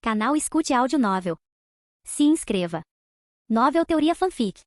Canal Escute Áudio Novel. Se inscreva. Novel Teoria Fanfic.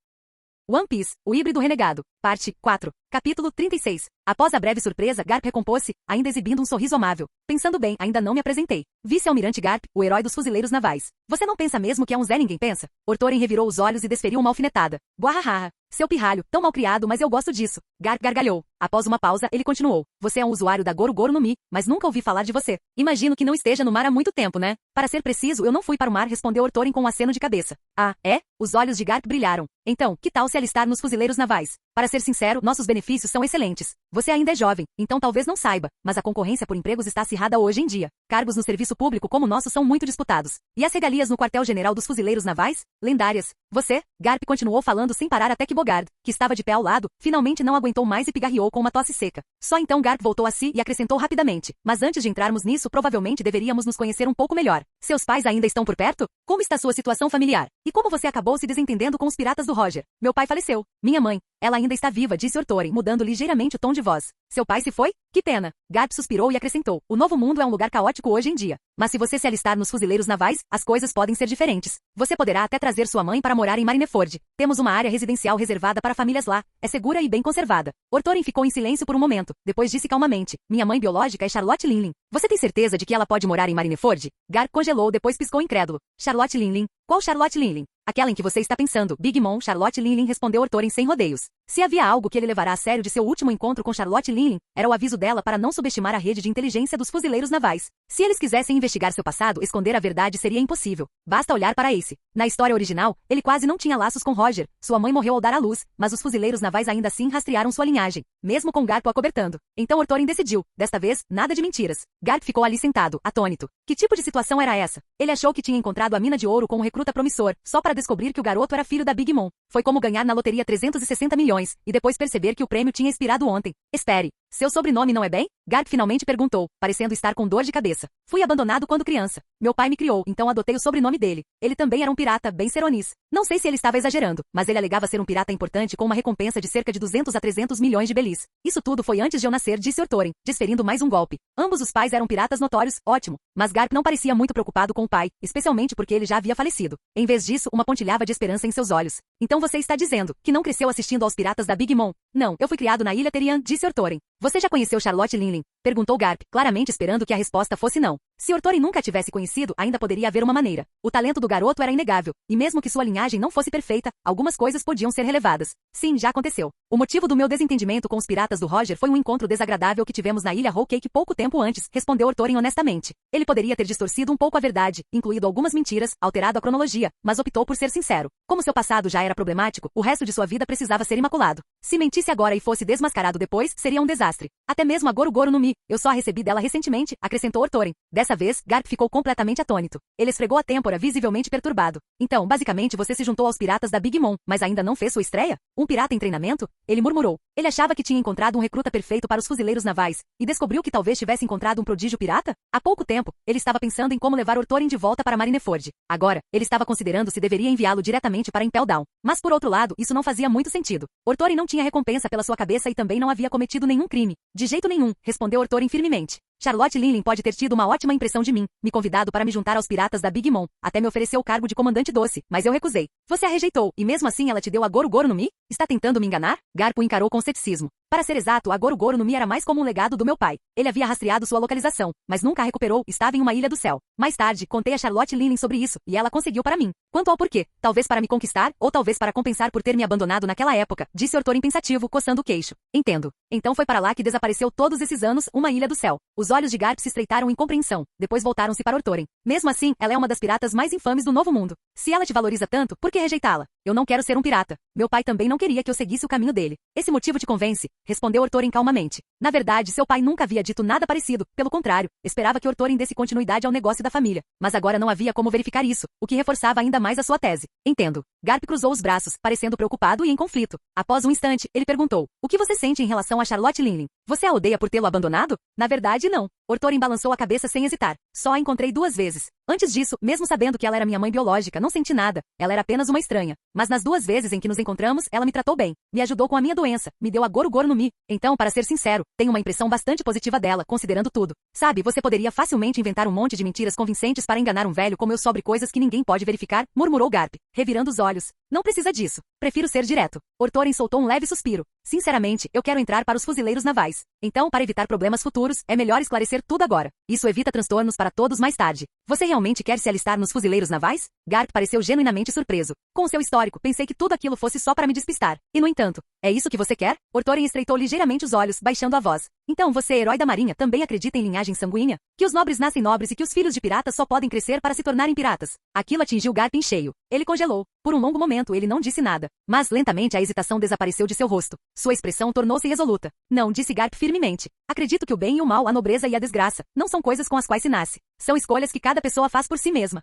One Piece, o híbrido renegado. Parte 4. Capítulo 36. Após a breve surpresa, Garp recompôs-se, ainda exibindo um sorriso amável. Pensando bem, ainda não me apresentei. Vice-almirante Garp, o herói dos fuzileiros navais. Você não pensa mesmo que é um Zé ninguém pensa? Ortoren revirou os olhos e desferiu uma alfinetada. Guahahaha. Seu pirralho, tão mal criado, mas eu gosto disso. Garp gargalhou. Após uma pausa, ele continuou. Você é um usuário da Goro Goro no Mi, mas nunca ouvi falar de você. Imagino que não esteja no mar há muito tempo, né? Para ser preciso, eu não fui para o mar, respondeu Ortoren com um aceno de cabeça. Ah, é? Os olhos de Garp brilharam. Então, que tal se alistar nos fuzileiros navais? Para ser sincero, nossos benefícios são excelentes. Você ainda é jovem, então talvez não saiba, mas a concorrência por empregos está acirrada hoje em dia. Cargos no serviço público como o nosso são muito disputados. E as regalias no quartel-general dos fuzileiros navais? Lendárias. Você? Garp continuou falando sem parar até que Bogard, que estava de pé ao lado, finalmente não aguentou mais e pigarreou com uma tosse seca. Só então Garp voltou a si e acrescentou rapidamente. Mas antes de entrarmos nisso, provavelmente deveríamos nos conhecer um pouco melhor. Seus pais ainda estão por perto? Como está sua situação familiar? E como você acabou se desentendendo com os piratas do Roger? Meu pai faleceu. Minha mãe. Ela ainda está viva, disse Ortoren, mudando ligeiramente o tom de voz. Seu pai se foi? Que pena. Garp suspirou e acrescentou. O novo mundo é um lugar caótico hoje em dia. Mas se você se alistar nos fuzileiros navais, as coisas podem ser diferentes. Você poderá até trazer sua mãe para morar em Marineford. Temos uma área residencial reservada para famílias lá. É segura e bem conservada. Ortoren ficou em silêncio por um momento. Depois disse calmamente. Minha mãe biológica é Charlotte Linlin. Você tem certeza de que ela pode morar em Marineford? Garp congelou, depois piscou incrédulo. Charlotte Linlin? Qual Charlotte Linlin? Aquela em que você está pensando. Big Mom, Charlotte Linlin, respondeu Ortoren sem rodeios. Se havia algo que ele levará a sério de seu último encontro com Charlotte Linlin, era o aviso dela para não subestimar a rede de inteligência dos fuzileiros navais. Se eles quisessem investigar seu passado, esconder a verdade seria impossível. Basta olhar para Ace. Na história original, ele quase não tinha laços com Roger. Sua mãe morreu ao dar à luz, mas os fuzileiros navais ainda assim rastrearam sua linhagem, mesmo com Garp o acobertando. Então Ortoren decidiu. Desta vez, nada de mentiras. Garp ficou ali sentado, atônito. Que tipo de situação era essa? Ele achou que tinha encontrado a mina de ouro com um recruta promissor, só para descobrir que o garoto era filho da Big Mom. Foi como ganhar na loteria 360 milhões, e depois perceber que o prêmio tinha expirado ontem. Espere. Seu sobrenome não é bem? Garp finalmente perguntou, parecendo estar com dor de cabeça. Fui abandonado quando criança. Meu pai me criou, então adotei o sobrenome dele. Ele também era um pirata, bem Seronis. Não sei se ele estava exagerando, mas ele alegava ser um pirata importante com uma recompensa de cerca de 200 a 300 milhões de belis. Isso tudo foi antes de eu nascer, disse Ortoren, desferindo mais um golpe. Ambos os pais eram piratas notórios, ótimo. Mas Garp não parecia muito preocupado com o pai, especialmente porque ele já havia falecido. Em vez disso, uma pontilhava de esperança em seus olhos. Então você está dizendo que não cresceu assistindo aos piratas da Big Mom? Não, eu fui criado na Ilha Terian, disse Ortoren. Você já conheceu Charlotte Linlin? Perguntou Garp, claramente esperando que a resposta fosse não. Se Ortoren nunca a tivesse conhecido, ainda poderia haver uma maneira. O talento do garoto era inegável, e mesmo que sua linhagem não fosse perfeita, algumas coisas podiam ser relevadas. Sim, já aconteceu. O motivo do meu desentendimento com os piratas do Roger foi um encontro desagradável que tivemos na Ilha Whole Cake pouco tempo antes, respondeu Ortoren honestamente. Ele poderia ter distorcido um pouco a verdade, incluído algumas mentiras, alterado a cronologia, mas optou por ser sincero. Como seu passado já era problemático, o resto de sua vida precisava ser imaculado. Se mentisse agora e fosse desmascarado depois, seria um desastre. Até mesmo a Goro Goro no Mi, eu só a recebi dela recentemente, acrescentou Ortoren. Dessa vez, Garp ficou completamente atônito. Ele esfregou a têmpora, visivelmente perturbado. Então, basicamente você se juntou aos piratas da Big Mom, mas ainda não fez sua estreia? Um pirata em treinamento? Ele murmurou. Ele achava que tinha encontrado um recruta perfeito para os fuzileiros navais, e descobriu que talvez tivesse encontrado um prodígio pirata? Há pouco tempo, ele estava pensando em como levar Ortoren de volta para Marineford. Agora, ele estava considerando se deveria enviá-lo diretamente para Impel Down. Mas por outro lado, isso não fazia muito sentido. Ortoren não tinha recompensa pela sua cabeça e também não havia cometido nenhum crime. De jeito nenhum, respondeu Ortoren firmemente. Charlotte Linlin pode ter tido uma ótima impressão de mim, me convidado para me juntar aos piratas da Big Mom, até me ofereceu o cargo de comandante doce, mas eu recusei. Você a rejeitou, e mesmo assim ela te deu a Goro Goro no Mi? Está tentando me enganar? Garp o encarou com ceticismo. Para ser exato, a Goro Goro no Mi era mais como um legado do meu pai. Ele havia rastreado sua localização, mas nunca a recuperou, estava em uma ilha do céu. Mais tarde, contei a Charlotte Linlin sobre isso, e ela conseguiu para mim. Quanto ao porquê, talvez para me conquistar, ou talvez para compensar por ter me abandonado naquela época, disse Ortoren pensativo, coçando o queixo. Entendo. Então foi para lá que desapareceu todos esses anos, uma ilha do céu. Os olhos de Garp se estreitaram em compreensão, depois voltaram-se para Ortoren. Mesmo assim, ela é uma das piratas mais infames do Novo Mundo. Se ela te valoriza tanto, por que rejeitá-la? Eu não quero ser um pirata. Meu pai também não queria que eu seguisse o caminho dele. Esse motivo te convence? Respondeu Ortoren calmamente. Na verdade, seu pai nunca havia dito nada parecido. Pelo contrário, esperava que Ortoren desse continuidade ao negócio da família. Mas agora não havia como verificar isso, o que reforçava ainda mais a sua tese. Entendo. Garp cruzou os braços, parecendo preocupado e em conflito. Após um instante, ele perguntou. O que você sente em relação a Charlotte Linlin? Você a odeia por tê-lo abandonado? Na verdade, não. Ortorin balançou a cabeça sem hesitar. Só a encontrei 2 vezes. Antes disso, mesmo sabendo que ela era minha mãe biológica, não senti nada. Ela era apenas uma estranha. Mas nas 2 vezes em que nos encontramos, ela me tratou bem. Me ajudou com a minha doença. Me deu a Goru-Goru no Mi. Então, para ser sincero, tenho uma impressão bastante positiva dela, considerando tudo. Sabe, você poderia facilmente inventar um monte de mentiras convincentes para enganar um velho como eu sobre coisas que ninguém pode verificar, murmurou Garp, revirando os olhos. Não precisa disso. Prefiro ser direto. Ortorin soltou um leve suspiro. Sinceramente, eu quero entrar para os fuzileiros navais. Então, para evitar problemas futuros, é melhor esclarecer tudo agora. Isso evita transtornos para todos mais tarde. Você realmente quer se alistar nos fuzileiros navais? Garp pareceu genuinamente surpreso. Com seu histórico, pensei que tudo aquilo fosse só para me despistar. E no entanto, é isso que você quer? Ortorin estreitou ligeiramente os olhos, baixando a voz. Então você, herói da marinha, também acredita em linhagem sanguínea? Que os nobres nascem nobres e que os filhos de piratas só podem crescer para se tornarem piratas? Aquilo atingiu Garp em cheio. Ele congelou. Por um longo momento ele não disse nada. Mas lentamente a hesitação desapareceu de seu rosto. Sua expressão tornou-se resoluta. Não, disse Garp firmemente. Acredito que o bem e o mal, a nobreza e a desgraça, não são coisas com as quais se nasce. São escolhas que cada pessoa faz por si mesma.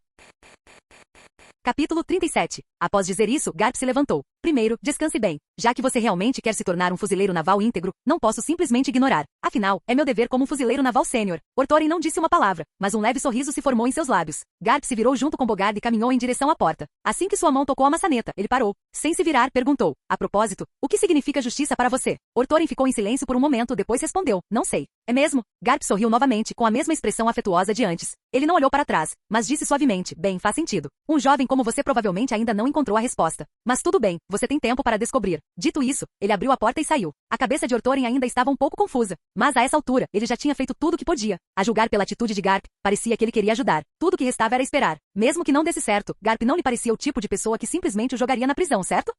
Capítulo 37. Após dizer isso, Garp se levantou. Primeiro, descanse bem. Já que você realmente quer se tornar um fuzileiro naval íntegro, não posso simplesmente ignorar. Afinal, é meu dever como um fuzileiro naval sênior. Ortorin não disse uma palavra, mas um leve sorriso se formou em seus lábios. Garp se virou junto com Bogard e caminhou em direção à porta. Assim que sua mão tocou a maçaneta, ele parou. Sem se virar, perguntou. A propósito, o que significa justiça para você? Ortorin ficou em silêncio por um momento, depois respondeu. Não sei. É mesmo? Garp sorriu novamente, com a mesma expressão afetuosa de antes. Ele não olhou para trás, mas disse suavemente. Bem, faz sentido. Um jovem como você provavelmente ainda não encontrou a resposta. Mas tudo bem, você tem tempo para descobrir. Dito isso, ele abriu a porta e saiu. A cabeça de Ortorin ainda estava um pouco confusa, mas a essa altura, ele já tinha feito tudo o que podia. A julgar pela atitude de Garp, parecia que ele queria ajudar. Tudo o que restava era esperar. Mesmo que não desse certo, Garp não lhe parecia o tipo de pessoa que simplesmente o jogaria na prisão, certo?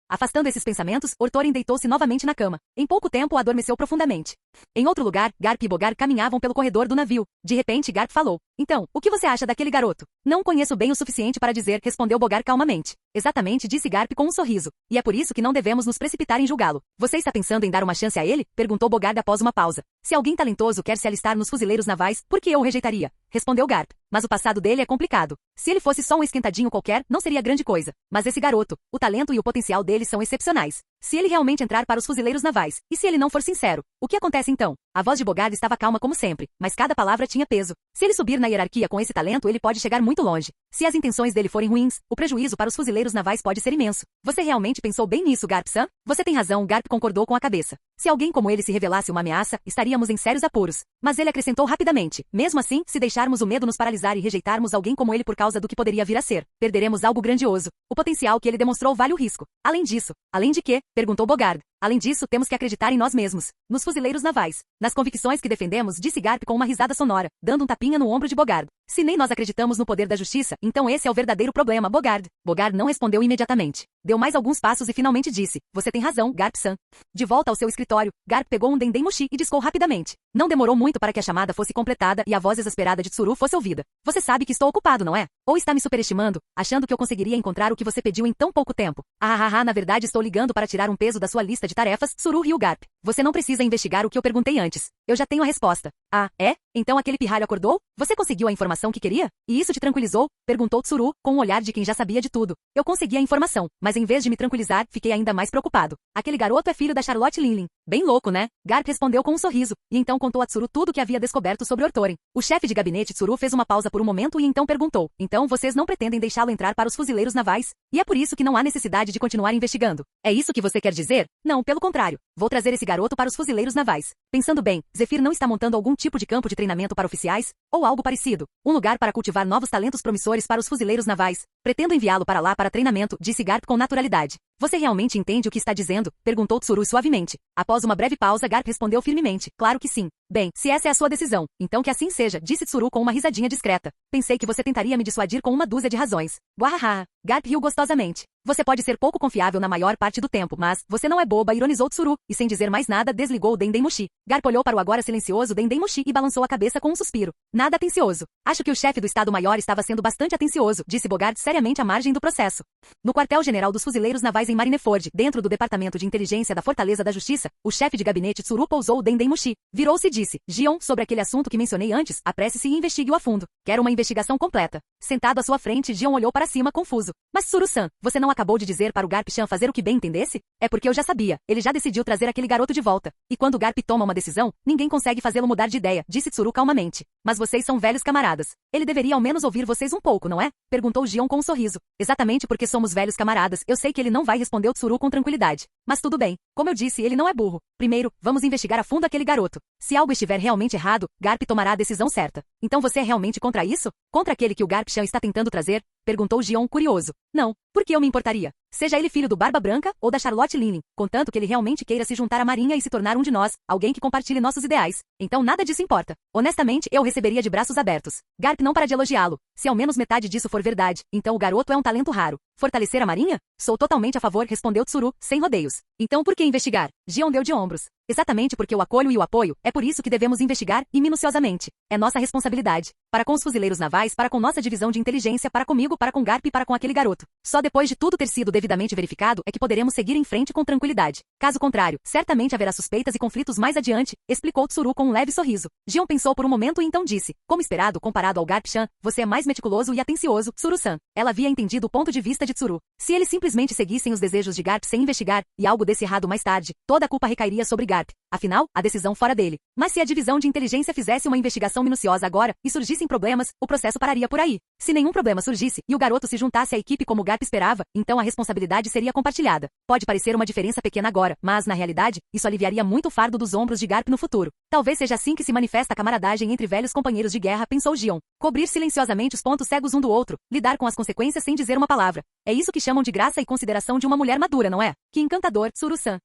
Afastando esses pensamentos, Ortorin deitou-se novamente na cama. Em pouco tempo, adormeceu profundamente. Em outro lugar, Garp e Bogard caminhavam pelo corredor do navio. De repente, Garp falou. Então, o que você acha daquele garoto? Não conheço bem o suficiente para dizer, respondeu Bogard calmamente. Exatamente, disse Garp com um sorriso. E é por isso que não devemos nos precipitar em julgá-lo. Você está pensando em dar uma chance a ele? Perguntou Bogard após uma pausa. Se alguém talentoso quer se alistar nos fuzileiros navais, por que eu o rejeitaria? Respondeu Garp. Mas o passado dele é complicado. Se ele fosse só um esquentadinho qualquer, não seria grande coisa. Mas esse garoto, o talento e o potencial dele são excepcionais. Se ele realmente entrar para os fuzileiros navais, e se ele não for sincero, o que acontece então? A voz de Bogard estava calma como sempre, mas cada palavra tinha peso. Se ele subir na hierarquia com esse talento, ele pode chegar muito longe. Se as intenções dele forem ruins, o prejuízo para os fuzileiros navais pode ser imenso. Você realmente pensou bem nisso, Garp-san? Você tem razão, Garp concordou com a cabeça. Se alguém como ele se revelasse uma ameaça, estaríamos em sérios apuros. Mas ele acrescentou rapidamente. Mesmo assim, se deixarmos o medo nos paralisar e rejeitarmos alguém como ele por causa do que poderia vir a ser, perderemos algo grandioso. O potencial que ele demonstrou vale o risco. Além disso, além de quê? Perguntou Bogard. Além disso, temos que acreditar em nós mesmos, nos fuzileiros navais, nas convicções que defendemos, disse Garp com uma risada sonora, dando um tapinha no ombro de Bogard. Se nem nós acreditamos no poder da justiça, então esse é o verdadeiro problema, Bogard. Bogard não respondeu imediatamente. Deu mais alguns passos e finalmente disse, você tem razão, Garp-san. De volta ao seu escritório, Garp pegou um dendem mushi e discou rapidamente. Não demorou muito para que a chamada fosse completada e a voz exasperada de Tsuru fosse ouvida. Você sabe que estou ocupado, não é? Ou está me superestimando, achando que eu conseguiria encontrar o que você pediu em tão pouco tempo? Na verdade estou ligando para tirar um peso da sua lista de tarefas, Tsuru riu Garp. Você não precisa investigar o que eu perguntei antes. Eu já tenho a resposta. Ah, é? Então aquele pirralho acordou? Você conseguiu a informação que queria? E isso te tranquilizou? Perguntou Tsuru, com um olhar de quem já sabia de tudo. Eu consegui a informação, mas em vez de me tranquilizar, fiquei ainda mais preocupado. Aquele garoto é filho da Charlotte Linlin. Bem louco, né? Garp respondeu com um sorriso, e então contou a Tsuru tudo o que havia descoberto sobre Ortorin. O chefe de gabinete Tsuru fez uma pausa por um momento e então perguntou. Então vocês não pretendem deixá-lo entrar para os fuzileiros navais? E é por isso que não há necessidade de continuar investigando. É isso que você quer dizer? Não, pelo contrário. Vou trazer esse garoto para os fuzileiros navais. Pensando bem, Zephyr não está montando algum tipo de campo de treinamento para oficiais? Ou algo parecido? Um lugar para cultivar novos talentos promissores para os fuzileiros navais? Pretendo enviá-lo para lá para treinamento, disse Garp com naturalidade. Você realmente entende o que está dizendo? Perguntou Tsuru suavemente. Após uma breve pausa, Garp respondeu firmemente. Claro que sim. Bem, se essa é a sua decisão, então que assim seja, disse Tsuru com uma risadinha discreta. Pensei que você tentaria me dissuadir com uma dúzia de razões. Guahaha. Garp riu gostosamente. Você pode ser pouco confiável na maior parte do tempo, mas você não é boba, ironizou Tsuru, e sem dizer mais nada, desligou o dendem mushi. Garp olhou para o agora silencioso dendem mushi e balançou a cabeça com um suspiro. Nada atencioso. Acho que o chefe do Estado-Maior estava sendo bastante atencioso, disse Bogard seriamente à margem do processo. No quartel-general dos fuzileiros navais em Marineford, dentro do Departamento de Inteligência da Fortaleza da Justiça, o chefe de gabinete Tsuru pousou o dendem mushi. Virou-se e disse, Gion, sobre aquele assunto que mencionei antes, apresse-se e investigue-o a fundo. Quero uma investigação completa. Sentado à sua frente, Gion olhou para cima confuso. Mas Tsuru-san, você não acabou de dizer para o Garp Chan fazer o que bem entendesse? É porque eu já sabia, ele já decidiu trazer aquele garoto de volta. E quando o Garp toma uma decisão, ninguém consegue fazê-lo mudar de ideia, disse Tsuru calmamente. Mas vocês são velhos camaradas. Ele deveria ao menos ouvir vocês um pouco, não é? Perguntou Gion com um sorriso. Exatamente porque somos velhos camaradas, eu sei que ele não vai, respondeu Tsuru com tranquilidade. Mas tudo bem, como eu disse, ele não é burro. Primeiro, vamos investigar a fundo aquele garoto. Se algo estiver realmente errado, Garp tomará a decisão certa. Então você é realmente contra isso? Contra aquele que o Garp Chan está tentando trazer? Perguntou Gion curioso. Não, por que eu me importaria? Seja ele filho do Barba Branca ou da Charlotte Linen, contanto que ele realmente queira se juntar à Marinha e se tornar um de nós, alguém que compartilhe nossos ideais. Então nada disso importa. Honestamente, eu receberia de braços abertos. Garp não para de elogiá-lo. Se ao menos metade disso for verdade, então o garoto é um talento raro. Fortalecer a Marinha? Sou totalmente a favor, respondeu Tsuru, sem rodeios. Então por que investigar? Gion deu de ombros. Exatamente porque eu acolho e o apoio, é por isso que devemos investigar, e minuciosamente. É nossa responsabilidade. Para com os fuzileiros navais, para com nossa divisão de inteligência, para comigo, para com Garp e para com aquele garoto. Só depois de tudo ter sido devidamente verificado é que poderemos seguir em frente com tranquilidade. Caso contrário, certamente haverá suspeitas e conflitos mais adiante, explicou Tsuru com um leve sorriso. Gion pensou por um momento e então disse, como esperado comparado ao Garp Chan, você é mais meticuloso e atencioso, Tsuru-san. Ela havia entendido o ponto de vista de Tsuru. Se eles simplesmente seguissem os desejos de Garp sem investigar, e algo desse errado mais tarde, toda a culpa recairia sobre Garp. Afinal, a decisão fora dele. Mas se a divisão de inteligência fizesse uma investigação minuciosa agora, e surgissem problemas, o processo pararia por aí. Se nenhum problema surgisse, e o garoto se juntasse à equipe como Garp esperava, então a responsabilidade seria compartilhada. Pode parecer uma diferença pequena agora, mas, na realidade, isso aliviaria muito o fardo dos ombros de Garp no futuro. Talvez seja assim que se manifesta a camaradagem entre velhos companheiros de guerra, pensou Gion. Cobrir silenciosamente os pontos cegos um do outro, lidar com as consequências sem dizer uma palavra. É isso que chamam de graça e consideração de uma mulher madura, não é? Que encantador, Tsuru-san.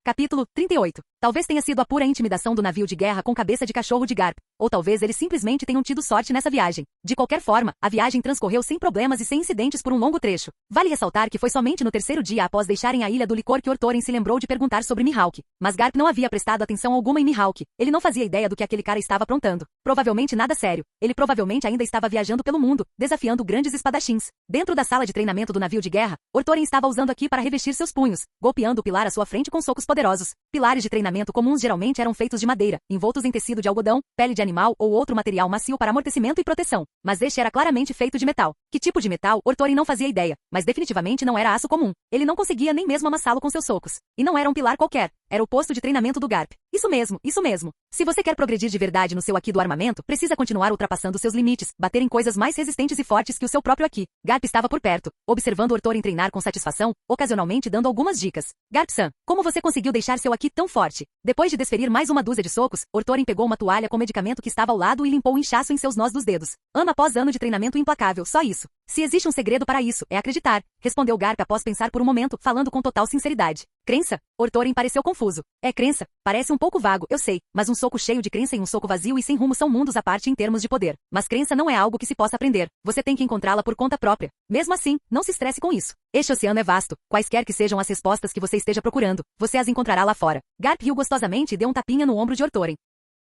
Capítulo 38. Talvez tenha sido a pura intimidação do navio de guerra com cabeça de cachorro de Garp, ou talvez eles simplesmente tenham tido sorte nessa viagem. De qualquer forma, a viagem transcorreu sem problemas e sem incidentes por um longo trecho. Vale ressaltar que foi somente no terceiro dia após deixarem a Ilha do Licor que Ortoren se lembrou de perguntar sobre Mihawk. Mas Garp não havia prestado atenção alguma em Mihawk. Ele não fazia ideia do que aquele cara estava aprontando. Provavelmente nada sério. Ele provavelmente ainda estava viajando pelo mundo, desafiando grandes espadachins. Dentro da sala de treinamento do navio de guerra, Ortoren estava usando aqui para revestir seus punhos, golpeando o pilar à sua frente com socos poderosos. Pilares de treinamento comuns geralmente eram feitos de madeira, envoltos em tecido de algodão, pele de animal ou outro material macio para amortecimento e proteção. Mas este era claramente feito de metal. Que tipo de metal, Ortoren não fazia ideia, mas definitivamente não era aço comum. Ele não conseguia nem mesmo amassá-lo com seus socos. E não era um pilar qualquer. Era o posto de treinamento do Garp. Isso mesmo, isso mesmo. Se você quer progredir de verdade no seu Aqui do armamento, precisa continuar ultrapassando seus limites, bater em coisas mais resistentes e fortes que o seu próprio Aqui. Garp estava por perto, observando Ortoren treinar com satisfação, ocasionalmente dando algumas dicas. Garp-san, como você conseguiu deixar seu Aqui tão forte? Depois de desferir mais uma dúzia de socos, Ortoren pegou uma toalha com medicamento que estava ao lado e limpou o inchaço em seus nós dos dedos. Ano após ano de treinamento implacável, só isso. Se existe um segredo para isso, é acreditar, respondeu Garp após pensar por um momento, falando com total sinceridade. Crença? Ortoren pareceu confuso. É crença? Parece um pouco vago, eu sei, mas um soco cheio de crença e um soco vazio e sem rumo são mundos à parte em termos de poder. Mas crença não é algo que se possa aprender. Você tem que encontrá-la por conta própria. Mesmo assim, não se estresse com isso. Este oceano é vasto. Quaisquer que sejam as respostas que você esteja procurando, você as encontrará lá fora. Garp riu gostosamente e deu um tapinha no ombro de Ortoren.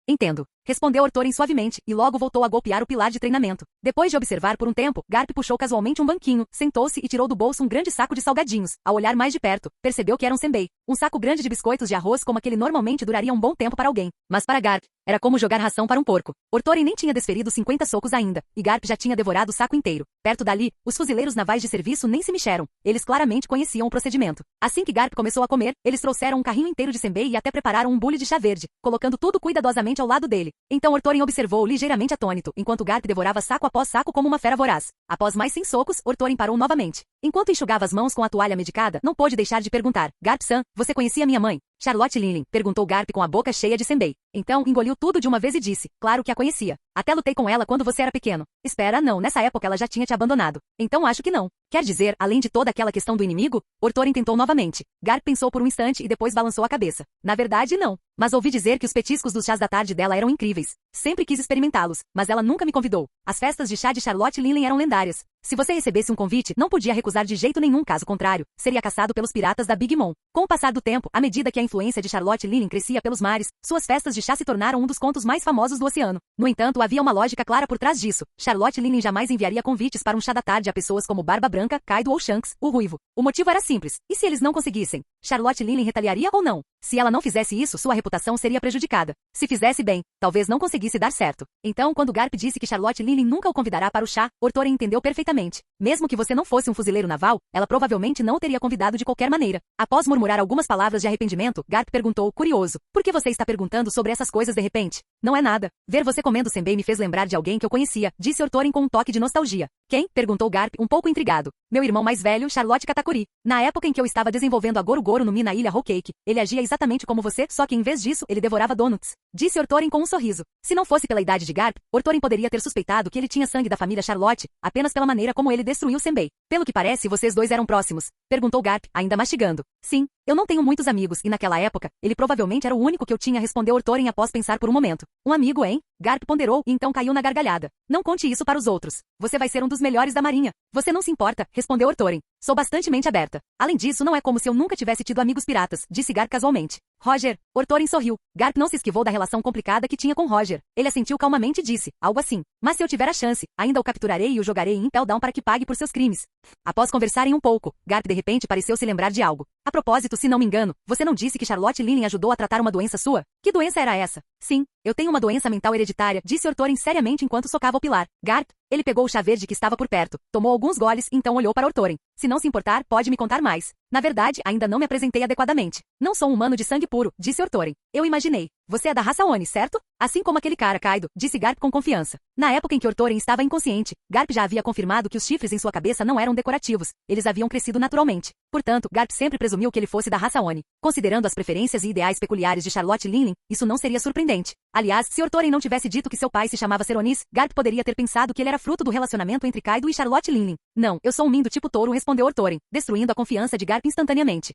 Entendo. Respondeu Ortoren suavemente, e logo voltou a golpear o pilar de treinamento. Depois de observar por um tempo, Garp puxou casualmente um banquinho, sentou-se e tirou do bolso um grande saco de salgadinhos. Ao olhar mais de perto, percebeu que era um senbei. Um saco grande de biscoitos de arroz como aquele normalmente duraria um bom tempo para alguém. Mas para Garp, era como jogar ração para um porco. Ortoren nem tinha desferido 50 socos ainda, e Garp já tinha devorado o saco inteiro. Perto dali, os fuzileiros navais de serviço nem se mexeram. Eles claramente conheciam o procedimento. Assim que Garp começou a comer, eles trouxeram um carrinho inteiro de senbei e até prepararam um bule de chá verde, colocando tudo cuidadosamente ao lado dele. Então Ortoren observou ligeiramente atônito, enquanto Garp devorava saco após saco como uma fera voraz. Após mais 100 socos, Ortoren parou novamente. Enquanto enxugava as mãos com a toalha medicada, não pôde deixar de perguntar. Garp-san, você conhecia minha mãe? Charlotte Linen, perguntou Garp com a boca cheia de senbei. Então, engoliu tudo de uma vez e disse, claro que a conhecia. Até lutei com ela quando você era pequeno. Espera, não, nessa época ela já tinha te abandonado. Então acho que não. Quer dizer, além de toda aquela questão do inimigo? Ortoren tentou novamente. Garp pensou por um instante e depois balançou a cabeça. Na verdade, não. Mas ouvi dizer que os petiscos dos chás da tarde dela eram incríveis. Sempre quis experimentá-los, mas ela nunca me convidou. As festas de chá de Charlotte Linen eram lendárias. Se você recebesse um convite, não podia recusar de jeito nenhum, caso contrário, seria caçado pelos piratas da Big Mom. Com o passar do tempo, à medida que a influência de Charlotte Linen crescia pelos mares, suas festas de chá se tornaram um dos contos mais famosos do oceano. No entanto, havia uma lógica clara por trás disso. Charlotte Linen jamais enviaria convites para um chá da tarde a pessoas como Barba Branca, Kaido ou Shanks, o Ruivo. O motivo era simples. E se eles não conseguissem? Charlotte Linen retaliaria ou não? Se ela não fizesse isso, sua reputação seria prejudicada. Se fizesse bem, talvez não conseguisse dar certo. Então, quando Garp disse que Charlotte Linen nunca o convidará para o chá, Ortoren entendeu perfeitamente. Mesmo que você não fosse um fuzileiro naval, ela provavelmente não o teria convidado de qualquer maneira. Após murmurar algumas palavras de arrependimento, Garp perguntou, curioso, por que você está perguntando sobre essas coisas de repente? Não é nada. Ver você comendo senbei me fez lembrar de alguém que eu conhecia, disse Ortorin com um toque de nostalgia. Quem? Perguntou Garp, um pouco intrigado. Meu irmão mais velho, Charlotte Katakuri. Na época em que eu estava desenvolvendo a Goro Goro no Mi na ilha Whole Cake, ele agia exatamente como você, só que em vez disso, ele devorava donuts. Disse Ortorin com um sorriso. Se não fosse pela idade de Garp, Ortorin poderia ter suspeitado que ele tinha sangue da família Charlotte, apenas pela maneira como ele destruiu senbei. Pelo que parece, vocês dois eram próximos. Perguntou Garp, ainda mastigando. Sim, eu não tenho muitos amigos, e naquela época, ele provavelmente era o único que eu tinha, respondeu Ortorin após pensar por um momento. Um amigo, hein? Garp ponderou e então caiu na gargalhada. Não conte isso para os outros. Você vai ser um dos melhores da marinha. Você não se importa, respondeu Ortorin. Sou bastante mente aberta. Além disso, não é como se eu nunca tivesse tido amigos piratas, disse Garp casualmente. Roger. Ortorin sorriu. Garp não se esquivou da relação complicada que tinha com Roger. Ele assentiu calmamente e disse, algo assim. Mas se eu tiver a chance, ainda o capturarei e o jogarei em Impel Down para que pague por seus crimes. Após conversarem um pouco, Garp de repente pareceu se lembrar de algo. A propósito, se não me engano, você não disse que Charlotte Linen ajudou a tratar uma doença sua? Que doença era essa? Sim, eu tenho uma doença mental hereditária, disse Ortorin seriamente enquanto socava o pilar. Garp, ele pegou o chá verde que estava por perto, tomou alguns goles e então olhou para Ortorin. Se não se importar, pode me contar mais. Na verdade, ainda não me apresentei adequadamente. Não sou um humano de sangue puro, disse Ortorin. Eu imaginei. Você é da raça Oni, certo? Assim como aquele cara, Kaido, disse Garp com confiança. Na época em que Ortorin estava inconsciente, Garp já havia confirmado que os chifres em sua cabeça não eram decorativos, eles haviam crescido naturalmente. Portanto, Garp sempre presumiu que ele fosse da raça Oni. Considerando as preferências e ideais peculiares de Charlotte Linen, isso não seria surpreendente. Aliás, se Ortorin não tivesse dito que seu pai se chamava Seronis, Garp poderia ter pensado que ele era fruto do relacionamento entre Kaido e Charlotte Linen. Não, eu sou um mindo tipo touro, respondeu Ortorin, destruindo a confiança de Garp instantaneamente.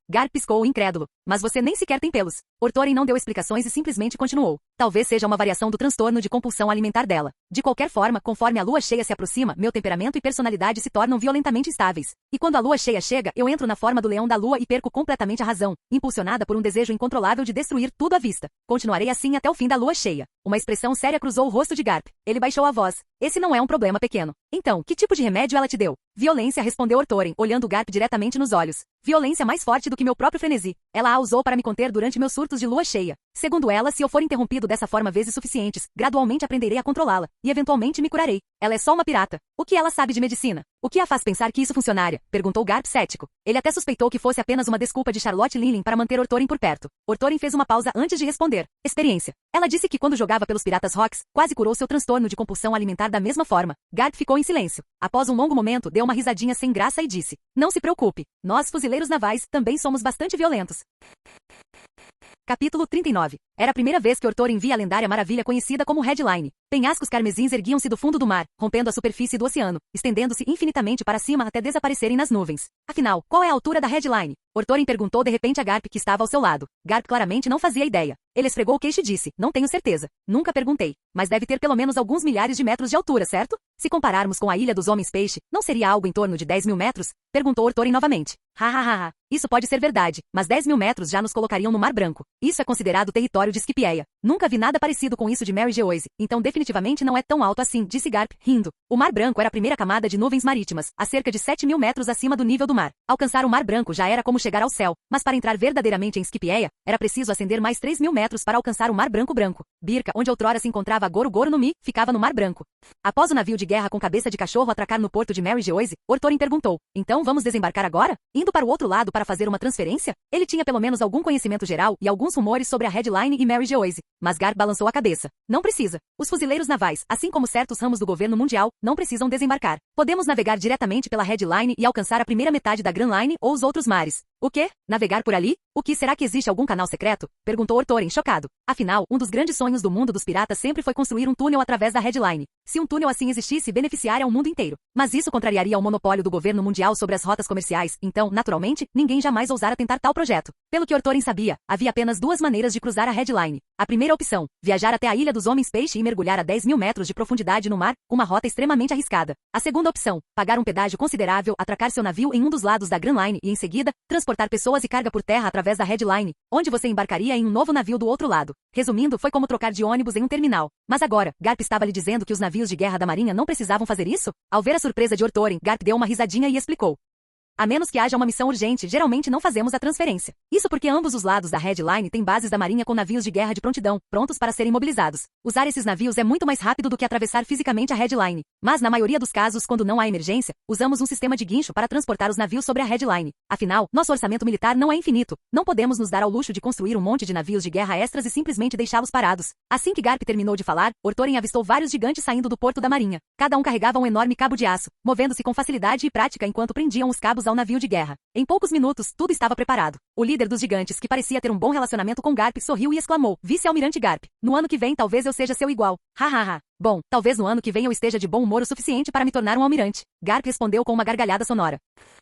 Garp piscou incrédulo. Mas você nem sequer tem pelos. Ortorin não deu explicações e simplesmente continuou. Talvez seja uma variação do transtorno de compulsão alimentar dela. De qualquer forma, conforme a lua cheia se aproxima, meu temperamento e personalidade se tornam violentamente instáveis. E quando a lua cheia chega, eu entro na forma do leão da lua e perco completamente a razão, impulsionada por um desejo incontrolável de destruir tudo à vista. Continuarei assim até o fim da lua cheia. Uma expressão séria cruzou o rosto de Garp. Ele baixou a voz. Esse não é um problema pequeno. Então, que tipo de remédio ela te deu? Violência, respondeu Ortorin, olhando Garp diretamente nos olhos. Violência mais forte do que meu próprio frenesi. Ela a usou para me conter durante meus surtos de lua cheia. Segundo ela, se eu for interrompido dessa forma vezes suficientes, gradualmente aprenderei a controlá-la, e eventualmente me curarei. Ela é só uma pirata. O que ela sabe de medicina? O que a faz pensar que isso funcionaria? Perguntou Garp cético. Ele até suspeitou que fosse apenas uma desculpa de Charlotte Linen para manter Ortorin por perto. Ortorin fez uma pausa antes de responder. Experiência. Ela disse que quando jogava pelos Piratas Rocks, quase curou seu transtorno de compulsão alimentar da mesma forma. Garp ficou em silêncio. Após um longo momento, deu uma risadinha sem graça e disse. Não se preocupe. Nós, fuzileiros navais, também somos bastante violentos. Capítulo 39. Era a primeira vez que Ortorin via a lendária maravilha conhecida como Headline. Penhascos carmesins erguiam-se do fundo do mar, rompendo a superfície do oceano, estendendo-se infinitamente para cima até desaparecerem nas nuvens. Afinal, qual é a altura da Headline? Ortorin perguntou de repente a Garp que estava ao seu lado. Garp claramente não fazia ideia. Ele esfregou o queixo e disse, não tenho certeza. Nunca perguntei. Mas deve ter pelo menos alguns milhares de metros de altura, certo? Se compararmos com a Ilha dos Homens Peixe, não seria algo em torno de 10.000 metros? Perguntou Ortorin novamente. Hahaha. Isso pode ser verdade, mas 10.000 metros já nos colocariam no Mar Branco. Isso é considerado território de Skipieia. Nunca vi nada parecido com isso de Mary Geoise, então definitivamente não é tão alto assim, disse Garp, rindo. O Mar Branco era a primeira camada de nuvens marítimas, a cerca de 7.000 metros acima do nível do mar. Alcançar o Mar Branco já era como chegar ao céu, mas para entrar verdadeiramente em Skipieia, era preciso ascender mais 3.000 metros para alcançar o Mar Branco Branco. Birka, onde outrora se encontrava a Goro Goro no Mi, ficava no Mar Branco. Após o navio de guerra com cabeça de cachorro atracar no porto de Mary Geoise, Ortorin perguntou, então vamos desembarcar agora? Indo para o outro lado para fazer uma transferência? Ele tinha pelo menos algum conhecimento geral e alguns rumores sobre a Headline e Mary Geoise. Mas Garp balançou a cabeça. Não precisa. Os fuzileiros navais, assim como certos ramos do governo mundial, não precisam desembarcar. Podemos navegar diretamente pela Headline e alcançar a primeira metade da Grand Line ou os outros mares. O quê? Navegar por ali? O que será que existe algum canal secreto? Perguntou Ortorin, chocado. Afinal, um dos grandes sonhos do mundo dos piratas sempre foi construir um túnel através da Headline. Se um túnel assim existisse, beneficiaria o mundo inteiro. Mas isso contrariaria o monopólio do governo mundial sobre as rotas comerciais, então, naturalmente, ninguém jamais ousara tentar tal projeto. Pelo que Ortorin sabia, havia apenas duas maneiras de cruzar a Headline. A primeira opção, viajar até a Ilha dos Homens Peixe e mergulhar a 10.000 metros de profundidade no mar, uma rota extremamente arriscada. A segunda opção, pagar um pedágio considerável, atracar seu navio em um dos lados da Grand Line e, em seguida, transportar pessoas e carga por terra através da Headline, onde você embarcaria em um novo navio do outro lado. Resumindo, foi como trocar de ônibus em um terminal. Mas agora, Garp estava lhe dizendo que os navios de guerra da marinha não precisavam fazer isso? Ao ver a surpresa de Ortorin, Garp deu uma risadinha e explicou. A menos que haja uma missão urgente, geralmente não fazemos a transferência. Isso porque ambos os lados da Headline têm bases da Marinha com navios de guerra de prontidão, prontos para serem mobilizados. Usar esses navios é muito mais rápido do que atravessar fisicamente a Headline. Mas, na maioria dos casos, quando não há emergência, usamos um sistema de guincho para transportar os navios sobre a Headline. Afinal, nosso orçamento militar não é infinito. Não podemos nos dar ao luxo de construir um monte de navios de guerra extras e simplesmente deixá-los parados. Assim que Garp terminou de falar, Orthorin avistou vários gigantes saindo do porto da Marinha. Cada um carregava um enorme cabo de aço, movendo-se com facilidade e prática enquanto prendiam os cabos ao navio de guerra. Em poucos minutos, tudo estava preparado. O líder dos gigantes, que parecia ter um bom relacionamento com Garp, sorriu e exclamou: Vice-almirante Garp, no ano que vem talvez eu seja seu igual. Hahaha. Bom, talvez no ano que vem eu esteja de bom humor o suficiente para me tornar um almirante. Garp respondeu com uma gargalhada sonora.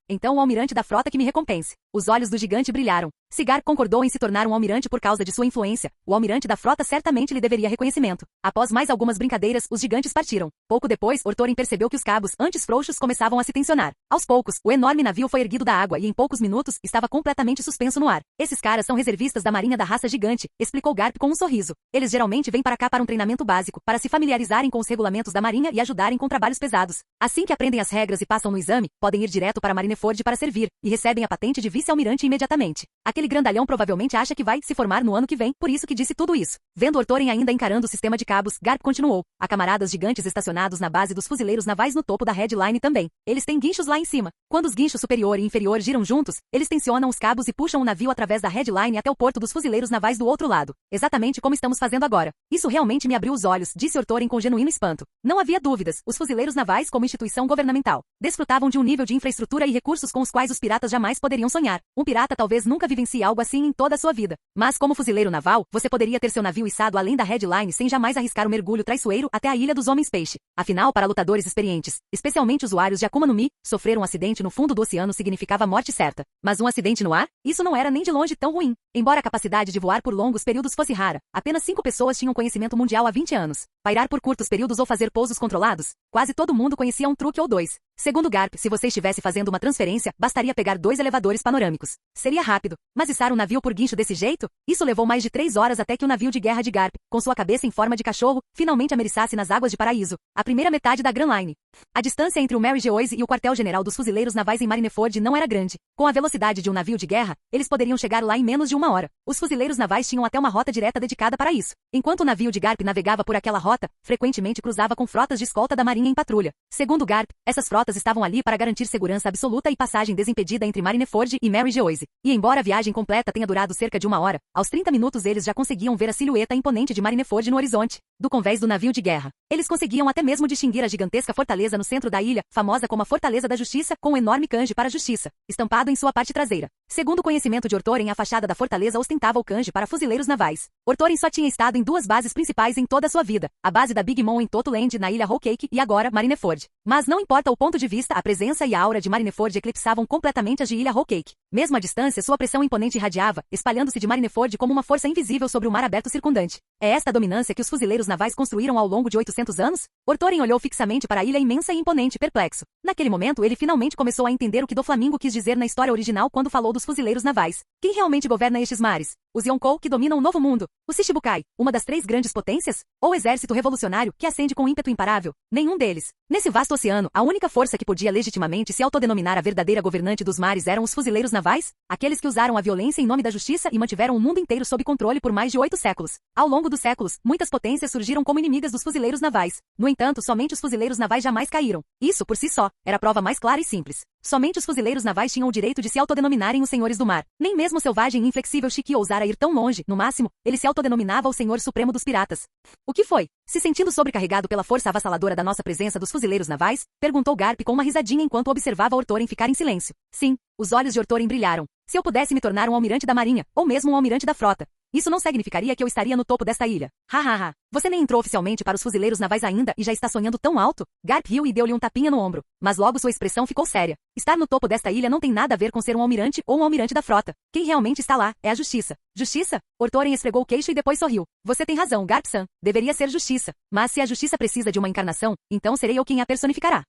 Então o almirante da frota que me recompense. Os olhos do gigante brilharam. Se Garp concordou em se tornar um almirante por causa de sua influência, o almirante da frota certamente lhe deveria reconhecimento. Após mais algumas brincadeiras, os gigantes partiram. Pouco depois, Orthorin percebeu que os cabos, antes frouxos, começavam a se tensionar. Aos poucos, o enorme navio foi erguido da água e em poucos minutos, estava completamente suspenso no ar. Esses caras são reservistas da marinha da raça gigante, explicou Garp com um sorriso. Eles geralmente vêm para cá para um treinamento básico, para se familiarizarem com os regulamentos da marinha e ajudarem com trabalhos pesados. Assim que aprendem as regras e passam no exame, podem ir direto para Marineford para servir, e recebem a patente de vice-almirante imediatamente. Aquele grandalhão provavelmente acha que vai se formar no ano que vem, por isso que disse tudo isso. Vendo Orthorin ainda encarando o sistema de cabos, Garp continuou. Há camaradas gigantes estacionados na base dos fuzileiros navais no topo da Headline também. Eles têm guinchos lá em cima. Quando os guinchos superior e inferior giram juntos, eles tensionam os cabos e puxam o navio através da Headline até o porto dos fuzileiros navais do outro lado. Exatamente como estamos fazendo agora. Isso realmente me abriu os olhos, disse Orthorin com genuíno espanto. Não havia dúvidas, os fuzileiros navais, como instituição governamental, desfrutavam de um nível de infraestrutura e recursos com os quais os piratas jamais poderiam sonhar. Um pirata talvez nunca vivencie algo assim em toda a sua vida. Mas como fuzileiro naval, você poderia ter seu navio içado além da Headline sem jamais arriscar o mergulho traiçoeiro até a Ilha dos Homens-Peixe. Afinal, para lutadores experientes, especialmente usuários de Akuma no Mi, sofrer um acidente no fundo do oceano significava morte certa. Mas um acidente no ar? Isso não era nem de longe tão ruim. Embora a capacidade de voar por longos períodos fosse rara, apenas 5 pessoas tinham conhecimento mundial há 20 anos. Pairar por curtos períodos ou fazer pousos controlados? Quase todo mundo conhecia um truque ou dois. Segundo Garp, se você estivesse fazendo uma transferência, bastaria pegar 2 elevadores panorâmicos. Seria rápido. Mas içar um navio por guincho desse jeito? Isso levou mais de 3 horas até que o navio de guerra de Garp, com sua cabeça em forma de cachorro, finalmente ameriçasse nas águas de Paraíso, a primeira metade da Grand Line. A distância entre o Mary Geoise e o quartel-general dos fuzileiros navais em Marineford não era grande. Com a velocidade de um navio de guerra, eles poderiam chegar lá em menos de 1 hora. Os fuzileiros navais tinham até uma rota direta dedicada para isso. Enquanto o navio de Garp navegava por aquela rota, frequentemente cruzava com frotas de escolta da marinha em patrulha. Segundo Garp, essas frotas estavam ali para garantir segurança absoluta e passagem desimpedida entre Marineford e Mary Geoise. E embora a viagem completa tenha durado cerca de 1 hora, aos 30 minutos eles já conseguiam ver a silhueta imponente de Marineford no horizonte, do convés do navio de guerra. Eles conseguiam até mesmo distinguir a gigantesca fortaleza no centro da ilha, famosa como a Fortaleza da Justiça, com um enorme kanji para Justiça, estampado em sua parte traseira. Segundo o conhecimento de Orthorin, a fachada da fortaleza ostentava o kanji para fuzileiros navais. Orthorin só tinha estado em 2 bases principais em toda a sua vida, a base da Big Mom em Totoland, na ilha Whole Cake, e agora Marineford. Mas não importa o ponto de vista, a presença e a aura de Marineford eclipsavam completamente as de ilha Whole Cake. Mesmo à distância, sua pressão imponente irradiava, espalhando-se de Marineford como uma força invisível sobre o mar aberto circundante. É esta a dominância que os fuzileiros navais construíram ao longo de 800 anos? Orthorin olhou fixamente para a ilha imensa e imponente, perplexo. Naquele momento, ele finalmente começou a entender o que Doflamingo quis dizer na história original quando falou dos fuzileiros navais. Quem realmente governa estes mares? Os Yonkou, que dominam o Novo Mundo? Os Shichibukai, uma das 3 grandes potências? Ou o exército revolucionário, que acende com ímpeto imparável? Nenhum deles. Nesse vasto oceano, a única força que podia legitimamente se autodenominar a verdadeira governante dos mares eram os fuzileiros navais? Aqueles que usaram a violência em nome da justiça e mantiveram o mundo inteiro sob controle por mais de 8 séculos. Ao longo dos séculos, muitas potências surgiram como inimigas dos fuzileiros navais. No entanto, somente os fuzileiros navais jamais caíram. Isso, por si só, era a prova mais clara e simples. Somente os fuzileiros navais tinham o direito de se autodenominarem os senhores do mar. Nem mesmo o selvagem e inflexível Shiki ousara ir tão longe, no máximo, ele se autodenominava o senhor supremo dos piratas. O que foi? Se sentindo sobrecarregado pela força avassaladora da nossa presença dos fuzileiros navais, perguntou Garp com uma risadinha enquanto observava Orthorin ficar em silêncio. Sim, os olhos de Orthorin brilharam. Se eu pudesse me tornar um almirante da marinha, ou mesmo um almirante da frota, isso não significaria que eu estaria no topo desta ilha. Hahaha. Você nem entrou oficialmente para os fuzileiros navais ainda e já está sonhando tão alto? Garp riu e deu-lhe um tapinha no ombro. Mas logo sua expressão ficou séria. Estar no topo desta ilha não tem nada a ver com ser um almirante ou um almirante da frota. Quem realmente está lá é a justiça. Justiça? Orthorin esfregou o queixo e depois sorriu. Você tem razão, Garp-san. Deveria ser justiça. Mas se a justiça precisa de uma encarnação, então serei eu quem a personificará.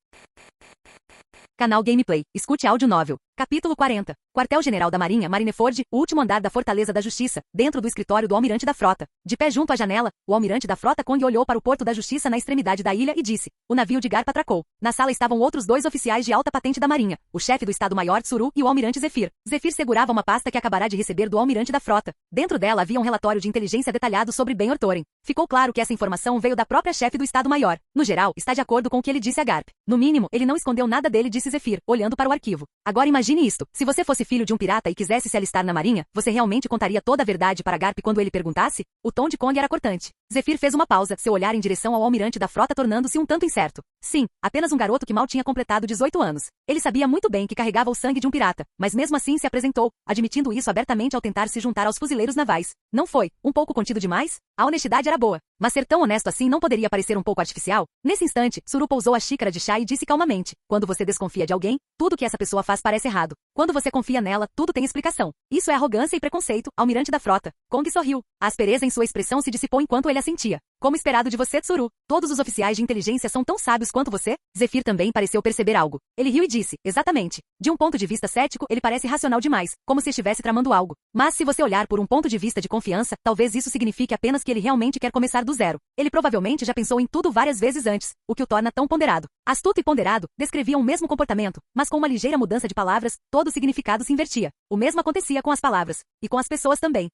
Canal Gameplay. Escute áudio novel. Capítulo 40. Quartel-General da Marinha, Marineford, o último andar da Fortaleza da Justiça, dentro do escritório do Almirante da Frota. De pé junto à janela, o Almirante da Frota Kong olhou para o Porto da Justiça na extremidade da ilha e disse: o navio de Garp atracou. Na sala estavam outros 2 oficiais de alta patente da Marinha, o chefe do Estado-Maior Tsuru e o Almirante Zephyr. Zephyr segurava uma pasta que acabará de receber do Almirante da Frota. Dentro dela havia um relatório de inteligência detalhado sobre Ben Ortoren. Ficou claro que essa informação veio da própria chefe do Estado-Maior. No geral, está de acordo com o que ele disse a Garp. No mínimo, ele não escondeu nada dele, disse Zephyr, olhando para o arquivo. Agora imagine isto: se você fosse filho de um pirata e quisesse se alistar na marinha, você realmente contaria toda a verdade para Garp quando ele perguntasse? O tom de Kong era cortante. Zephyr fez uma pausa, seu olhar em direção ao almirante da frota tornando-se um tanto incerto. Sim, apenas um garoto que mal tinha completado 18 anos. Ele sabia muito bem que carregava o sangue de um pirata, mas mesmo assim se apresentou, admitindo isso abertamente ao tentar se juntar aos fuzileiros navais. Não foi um pouco contido demais? A honestidade era boa, mas ser tão honesto assim não poderia parecer um pouco artificial? Nesse instante, Tsuru pousou a xícara de chá e disse calmamente: quando você desconfia de alguém, tudo que essa pessoa faz parece errado. Quando você confia nela, tudo tem explicação. Isso é arrogância e preconceito, almirante da frota. Kong sorriu. A aspereza em sua expressão se dissipou enquanto ele assentia. Como esperado de você, Tsuru. Todos os oficiais de inteligência são tão sábios quanto você? Zephyr também pareceu perceber algo. Ele riu e disse: exatamente. De um ponto de vista cético, ele parece racional demais, como se estivesse tramando algo. Mas se você olhar por um ponto de vista de confiança, talvez isso signifique apenas que ele realmente quer começar do zero. Ele provavelmente já pensou em tudo várias vezes antes, o que o torna tão ponderado. Astuto e ponderado descreviam o mesmo comportamento, mas com uma ligeira mudança de palavras, todo o significado se invertia. O mesmo acontecia com as palavras. E com as pessoas também.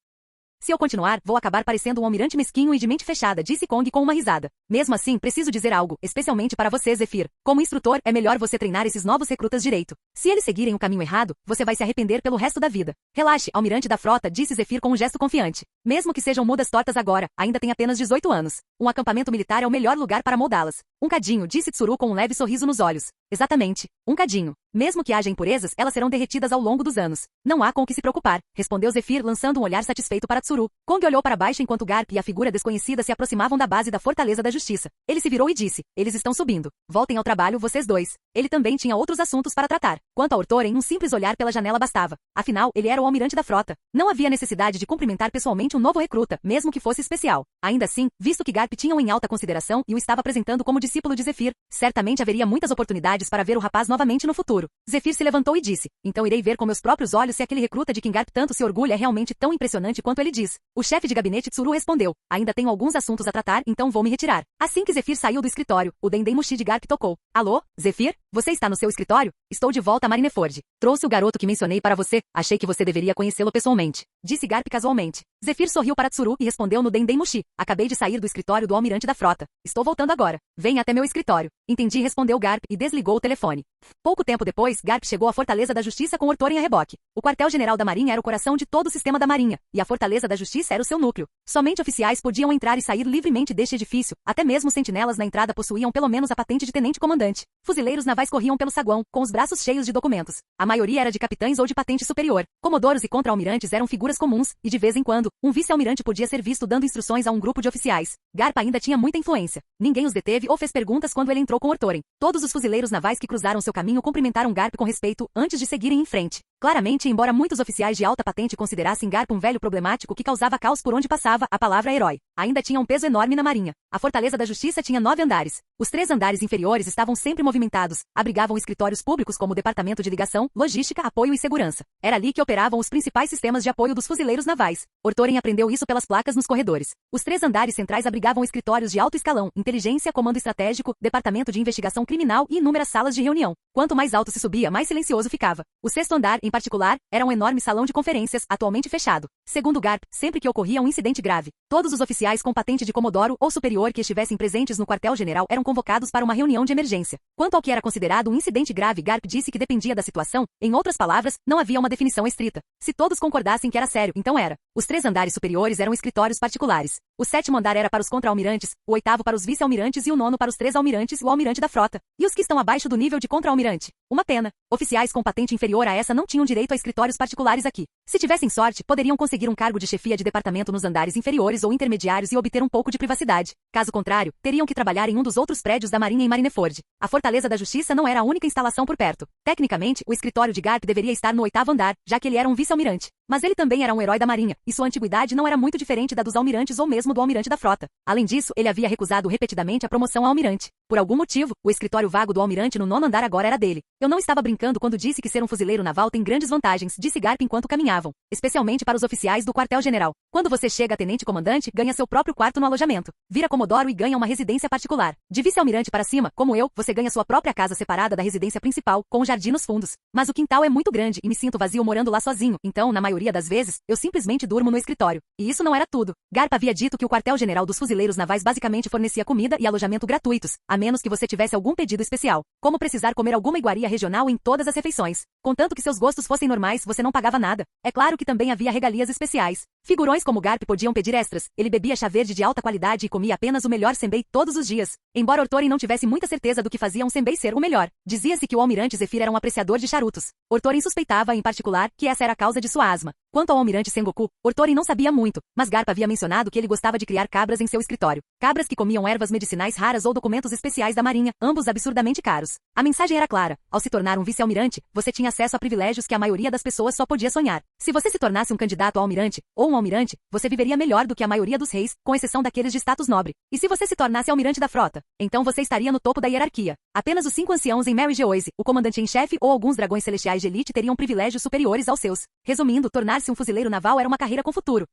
Se eu continuar, vou acabar parecendo um almirante mesquinho e de mente fechada, disse Kong com uma risada. Mesmo assim, preciso dizer algo, especialmente para você, Zephyr. Como instrutor, é melhor você treinar esses novos recrutas direito. Se eles seguirem o caminho errado, você vai se arrepender pelo resto da vida. Relaxe, almirante da frota, disse Zephyr com um gesto confiante. Mesmo que sejam mudas tortas agora, ainda tem apenas 18 anos. Um acampamento militar é o melhor lugar para moldá-las. Um cadinho, disse Tsuru com um leve sorriso nos olhos. Exatamente, um cadinho. Mesmo que haja impurezas, elas serão derretidas ao longo dos anos. Não há com o que se preocupar, respondeu Zephyr lançando um olhar satisfeito para Tsuru. Kong olhou para baixo enquanto Garp e a figura desconhecida se aproximavam da base da Fortaleza da Justiça. Ele se virou e disse: eles estão subindo. Voltem ao trabalho, vocês dois. Ele também tinha outros assuntos para tratar. Quanto a Ortoren, um simples olhar pela janela bastava. Afinal, ele era o almirante da frota. Não havia necessidade de cumprimentar pessoalmente um novo recruta, mesmo que fosse especial. Ainda assim, visto que Garp tinha-o em alta consideração e o estava apresentando como discípulo de Zephyr, certamente haveria muitas oportunidades para ver o rapaz novamente no futuro. Zephyr se levantou e disse: então irei ver com meus próprios olhos se aquele recruta de quem Garp tanto se orgulha é realmente tão impressionante quanto ele diz. O chefe de gabinete Tsuru respondeu: ainda tenho alguns assuntos a tratar, então vou me retirar. Assim que Zephyr saiu do escritório, o Dendem Mushi de Garp tocou. Alô, Zephyr? Você está no seu escritório? Estou de volta a Marineford. Trouxe o garoto que mencionei para você, achei que você deveria conhecê-lo pessoalmente. Disse Garp casualmente. Zephyr sorriu para Tsuru e respondeu no Dendem Mushi: acabei de sair do escritório do almirante da frota. Estou voltando agora. Venha até meu escritório. Entendi, respondeu Garp e desligou o telefone. Pouco tempo depois, Garp chegou à Fortaleza da Justiça com Ortoren a reboque. O quartel-general da Marinha era o coração de todo o sistema da Marinha, e a Fortaleza da Justiça era o seu núcleo. Somente oficiais podiam entrar e sair livremente deste edifício, até mesmo sentinelas na entrada possuíam pelo menos a patente de tenente-comandante. Fuzileiros navais corriam pelo saguão, com os braços cheios de documentos. A maioria era de capitães ou de patente superior. Comodoros e contra-almirantes eram figuras comuns, e de vez em quando, um vice-almirante podia ser visto dando instruções a um grupo de oficiais. Garp ainda tinha muita influência. Ninguém os deteve ou fez perguntas quando ele entrou com Ortoren. Todos os fuzileiros navais que cruzaram seu caminho cumprimentaram Garp com respeito antes de seguirem em frente. Claramente, embora muitos oficiais de alta patente considerassem Garp um velho problemático que causava caos por onde passava, a palavra herói ainda tinha um peso enorme na Marinha. A Fortaleza da Justiça tinha 9 andares. Os 3 andares inferiores estavam sempre movimentados, abrigavam escritórios públicos como o Departamento de Ligação, Logística, Apoio e Segurança. Era ali que operavam os principais sistemas de apoio dos fuzileiros navais. Ortoren aprendeu isso pelas placas nos corredores. Os 3 andares centrais abrigavam escritórios de alto escalão, inteligência, comando estratégico, departamento de investigação criminal e inúmeras salas de reunião. Quanto mais alto se subia, mais silencioso ficava. O 6º andar, em particular, era um enorme salão de conferências, atualmente fechado. Segundo Garp, sempre que ocorria um incidente grave, todos os oficiais com patente de comodoro ou superior que estivessem presentes no quartel-general eram convocados para uma reunião de emergência. Quanto ao que era considerado um incidente grave, Garp disse que dependia da situação. Em outras palavras, não havia uma definição estrita. Se todos concordassem que era sério, então era. Os 3 andares superiores eram escritórios particulares. O 7º andar era para os contra-almirantes, o 8º para os vice-almirantes e o 9º para os 3 almirantes e o almirante da frota. E os que estão abaixo do nível de contra-almirante? Uma pena. Oficiais com patente inferior a essa não tinham direito a escritórios particulares aqui. Se tivessem sorte, poderiam conseguir um cargo de chefia de departamento nos andares inferiores ou intermediários e obter um pouco de privacidade. Caso contrário, teriam que trabalhar em um dos outros prédios da Marinha em Marineford. A Fortaleza da Justiça não era a única instalação por perto. Tecnicamente, o escritório de Garp deveria estar no 8º andar, já que ele era um vice-almirante. Mas ele também era um herói da Marinha, e sua antiguidade não era muito diferente da dos almirantes ou mesmo do almirante da frota. Além disso, ele havia recusado repetidamente a promoção a almirante. Por algum motivo, o escritório vago do almirante no 9º andar agora era dele. Eu não estava brincando quando disse que ser um fuzileiro naval tem grandes vantagens, disse Garp enquanto caminhavam, especialmente para os oficiais do quartel-general. Quando você chega a tenente-comandante, ganha seu próprio quarto no alojamento, vira comodoro e ganha uma residência particular. De vice-almirante para cima, como eu, você ganha sua própria casa separada da residência principal, com um jardim nos fundos. Mas o quintal é muito grande e me sinto vazio morando lá sozinho, então, na maioria das vezes, eu simplesmente durmo no escritório. E isso não era tudo. Garp havia dito que o quartel-general dos fuzileiros navais basicamente fornecia comida e alojamento gratuitos, a menos que você tivesse algum pedido especial, como precisar comer alguma iguaria regional em todas as refeições. Contanto que seus gostos fossem normais, você não pagava nada. É claro que também havia regalias especiais. Figurões como Garp podiam pedir extras. Ele bebia chá verde de alta qualidade e comia apenas o melhor senbei todos os dias. Embora Ortorin não tivesse muita certeza do que fazia um senbei ser o melhor, dizia-se que o almirante Zephyr era um apreciador de charutos. Ortorin suspeitava, em particular, que essa era a causa de sua asma. Quanto ao almirante Sengoku, Ortorin não sabia muito, mas Garp havia mencionado que ele gostava de criar cabras em seu escritório. Cabras que comiam ervas medicinais raras ou documentos especiais da marinha, ambos absurdamente caros. A mensagem era clara. Ao se tornar um vice-almirante, você tinha acesso a privilégios que a maioria das pessoas só podia sonhar. Se você se tornasse um candidato a almirante, ou um almirante, você viveria melhor do que a maioria dos reis, com exceção daqueles de status nobre. E se você se tornasse almirante da frota, então você estaria no topo da hierarquia. Apenas os 5 anciãos em Mary Geoise, o comandante em chefe ou alguns dragões celestiais de elite teriam privilégios superiores aos seus. Resumindo, tornar-se um fuzileiro naval era uma carreira com futuro.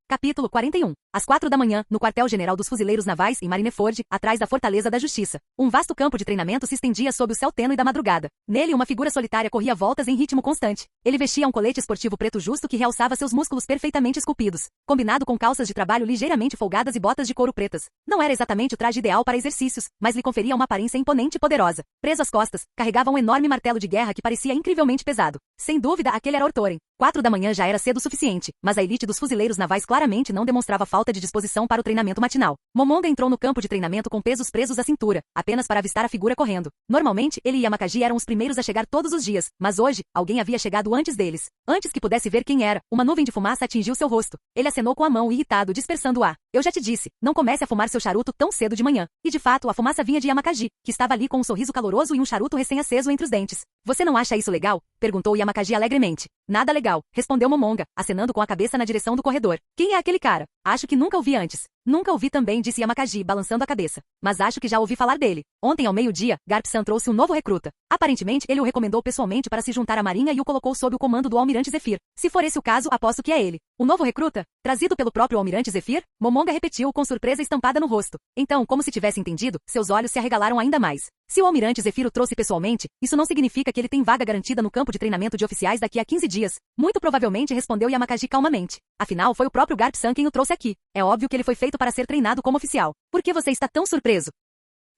Capítulo 41. Às 4 da manhã, no quartel-general dos fuzileiros navais, em Marineford, atrás da Fortaleza da Justiça. Um vasto campo de treinamento se estendia sob o céu tênue da madrugada. Nele, uma figura solitária corria voltas em ritmo constante. Ele vestia um colete esportivo preto justo que realçava seus músculos perfeitamente esculpidos, combinado com calças de trabalho ligeiramente folgadas e botas de couro pretas. Não era exatamente o traje ideal para exercícios, mas lhe conferia uma aparência imponente e poderosa. Preso às costas, carregava um enorme martelo de guerra que parecia incrivelmente pesado. Sem dúvida, aquele era Ortorin. 4 da manhã já era cedo o suficiente, mas a elite dos fuzileiros navais claramente não demonstrava falta de disposição para o treinamento matinal. Momonga entrou no campo de treinamento com pesos presos à cintura, apenas para avistar a figura correndo. Normalmente, ele e Yamakaji eram os primeiros a chegar todos os dias, mas hoje, alguém havia chegado antes deles. Antes que pudesse ver quem era, uma nuvem de fumaça atingiu seu rosto. Ele acenou com a mão, irritado, dispersando o ar. Eu já te disse, não comece a fumar seu charuto tão cedo de manhã. E de fato, a fumaça vinha de Yamakaji, que estava ali com um sorriso caloroso e um charuto recém-aceso entre os dentes. Você não acha isso legal? Perguntou Yamakaji alegremente. Nada legal, respondeu Momonga, acenando com a cabeça na direção do corredor. Quem é aquele cara? Acho que nunca o vi antes. Nunca ouvi também, disse Yamakaji, balançando a cabeça. Mas acho que já ouvi falar dele. Ontem ao meio-dia, Garp-san trouxe um novo recruta. Aparentemente, ele o recomendou pessoalmente para se juntar à marinha e o colocou sob o comando do almirante Zephyr. Se for esse o caso, aposto que é ele. O novo recruta? Trazido pelo próprio almirante Zephyr? Momonga repetiu com surpresa estampada no rosto. Então, como se tivesse entendido, seus olhos se arregalaram ainda mais. Se o almirante Zephyr o trouxe pessoalmente, isso não significa que ele tem vaga garantida no campo de treinamento de oficiais daqui a 15 dias. Muito provavelmente, respondeu Yamakaji calmamente. Afinal, foi o próprio Garp-san quem o trouxe aqui. É óbvio que ele foi feito para ser treinado como oficial. Por que você está tão surpreso?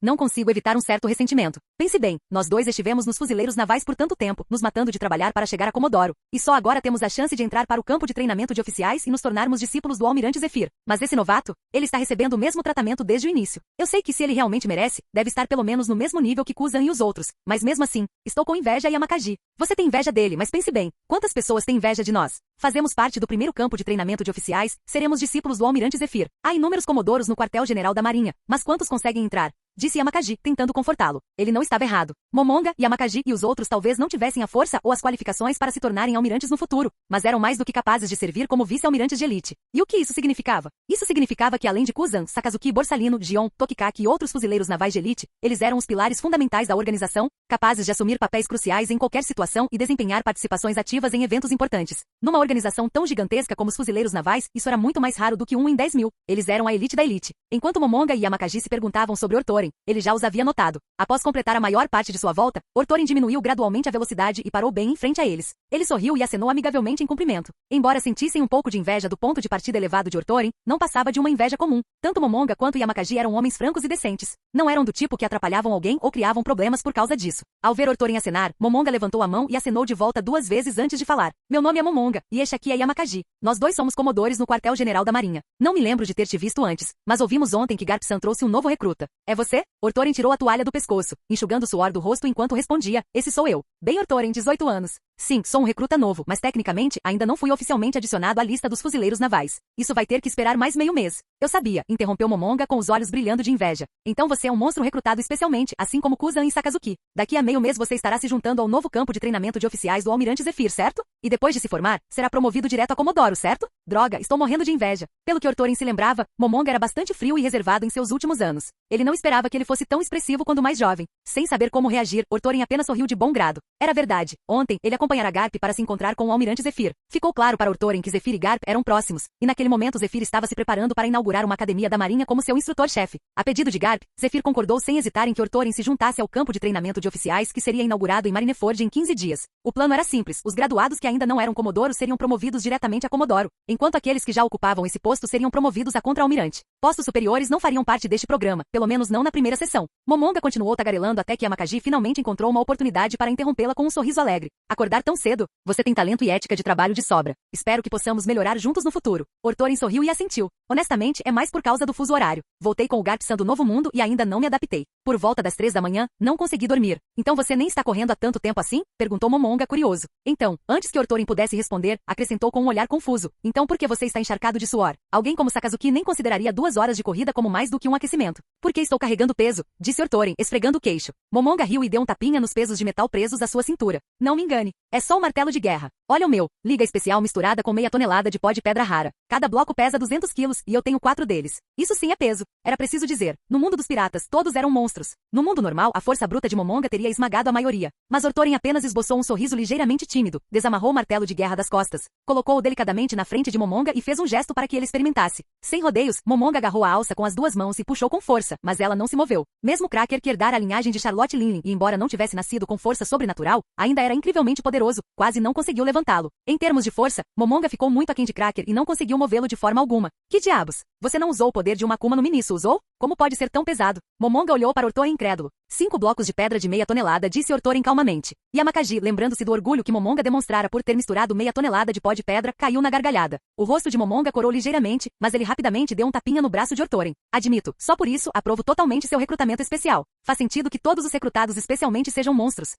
Não consigo evitar um certo ressentimento. Pense bem, nós dois estivemos nos fuzileiros navais por tanto tempo, nos matando de trabalhar para chegar a Comodoro. E só agora temos a chance de entrar para o campo de treinamento de oficiais e nos tornarmos discípulos do almirante Zephyr. Mas esse novato, ele está recebendo o mesmo tratamento desde o início. Eu sei que se ele realmente merece, deve estar pelo menos no mesmo nível que Kuzan e os outros. Mas mesmo assim, estou com inveja e Yamakaji. Você tem inveja dele, mas pense bem, quantas pessoas têm inveja de nós? Fazemos parte do primeiro campo de treinamento de oficiais, seremos discípulos do almirante Zephyr. Há inúmeros comodoros no quartel-general da marinha, mas quantos conseguem entrar? Disse Yamakaji, tentando confortá-lo. Ele não estava errado. Momonga, Yamakaji e os outros talvez não tivessem a força ou as qualificações para se tornarem almirantes no futuro, mas eram mais do que capazes de servir como vice-almirantes de elite. E o que isso significava? Isso significava que além de Kuzan, Sakazuki, Borsalino, Gion, Tokikaki e outros fuzileiros navais de elite, eles eram os pilares fundamentais da organização, capazes de assumir papéis cruciais em qualquer situação e desempenhar participações ativas em eventos importantes. Numa organização tão gigantesca como os fuzileiros navais, isso era muito mais raro do que 1 em 10 mil. Eles eram a elite da elite. Enquanto Momonga e Yamakaji se perguntavam sobre Ortorin, ele já os havia notado. Após completar a maior parte de sua volta, Ortorin diminuiu gradualmente a velocidade e parou bem em frente a eles. Ele sorriu e acenou amigavelmente em cumprimento. Embora sentissem um pouco de inveja do ponto de partida elevado de Ortorin, não passava de uma inveja comum. Tanto Momonga quanto Yamakaji eram homens francos e decentes. Não eram do tipo que atrapalhavam alguém ou criavam problemas por causa disso. Ao ver Ortorin acenar, Momonga levantou a mão e acenou de volta 2 vezes antes de falar. Meu nome é Momonga, e este aqui é Yamakaji. Nós dois somos comodores no quartel-general da marinha. Não me lembro de ter te visto antes, mas ouvimos ontem que Garp-san trouxe um novo recruta. É você? Ortorin tirou a toalha do pescoço, enxugando o suor do rosto enquanto respondia, esse sou eu. Bem Ortorin, 18 anos. Sim, sou um recruta novo, mas tecnicamente ainda não fui oficialmente adicionado à lista dos fuzileiros navais. Isso vai ter que esperar mais meio mês. Eu sabia, interrompeu Momonga com os olhos brilhando de inveja. Então você é um monstro recrutado especialmente, assim como Kuzan e Sakazuki. Daqui a meio mês você estará se juntando ao novo campo de treinamento de oficiais do Almirante Zephyr, certo? E depois de se formar, será promovido direto a Comodoro, certo? Droga, estou morrendo de inveja. Pelo que Ortorin se lembrava, Momonga era bastante frio e reservado em seus últimos anos. Ele não esperava que ele fosse tão expressivo quando mais jovem. Sem saber como reagir, Ortorin apenas sorriu de bom grado. Era verdade. Ontem, ele acompanhara Garp para se encontrar com o Almirante Zephyr. Ficou claro para Ortorin que Zephyr e Garp eram próximos, e naquele momento Zephyr estava se preparando para inaugurar uma academia da Marinha como seu instrutor-chefe. A pedido de Garp, Zephyr concordou sem hesitar em que Ortorin se juntasse ao campo de treinamento de oficiais que seria inaugurado em Marineford em 15 dias. O plano era simples, os graduados que ainda não eram Comodoros seriam promovidos diretamente a Comodoro, enquanto aqueles que já ocupavam esse posto seriam promovidos a contra-almirante. Postos superiores não fariam parte deste programa, pelo menos não na primeira sessão. Momonga continuou tagarelando até que Yamakaji finalmente encontrou uma oportunidade para interrompê-la com um sorriso alegre. Acordar tão cedo? Você tem talento e ética de trabalho de sobra. Espero que possamos melhorar juntos no futuro. Ortorin sorriu e assentiu. Honestamente, é mais por causa do fuso horário. Voltei com o Garp-san do novo mundo e ainda não me adaptei. Por volta das 3 da manhã, não consegui dormir. Então você nem está correndo há tanto tempo assim? Perguntou Momonga curioso. Então, antes que Ortorin pudesse responder, acrescentou com um olhar confuso. Então por que você está encharcado de suor? Alguém como Sakazuki nem consideraria 2 horas de corrida como mais do que um aquecimento. Por que estou carregando peso? Disse Ortorin, esfregando o queixo. Momonga riu e deu um tapinha nos pesos de metal presos à sua cintura. Não me engane. É só um martelo de guerra. Olha o meu. Liga especial misturada com meia tonelada de pó de pedra rara. Cada bloco pesa 200 quilos e eu tenho 4 deles. Isso sim é peso. Era preciso dizer. No mundo dos piratas, todos eram monstros. No mundo normal, a força bruta de Momonga teria esmagado a maioria. Mas Ortorin apenas esboçou um sorriso ligeiramente tímido, desamarrou o martelo de guerra das costas, colocou-o delicadamente na frente de Momonga e fez um gesto para que ele experimentasse. Sem rodeios, Momonga agarrou a alça com as 2 mãos e puxou com força, mas ela não se moveu. Mesmo Cracker, que herdara a linhagem de Charlotte Linley e embora não tivesse nascido com força sobrenatural, ainda era incrivelmente poderoso, quase não conseguiu levantá-lo. Em termos de força, Momonga ficou muito aquém de Cracker e não conseguiu movê-lo de forma alguma. Que diabos? Você não usou o poder de uma Akuma no Mi nisso, usou? Como pode ser tão pesado? Momonga olhou para Ortorin incrédulo. 5 blocos de pedra de meia tonelada, disse Ortorin calmamente. Yamakaji, lembrando-se do orgulho que Momonga demonstrara por ter misturado meia tonelada de pó de pedra, caiu na gargalhada. O rosto de Momonga corou ligeiramente, mas ele rapidamente deu um tapinha no braço de Ortorin. Admito, só por isso, aprovo totalmente seu recrutamento especial. Faz sentido que todos os recrutados especialmente sejam monstros.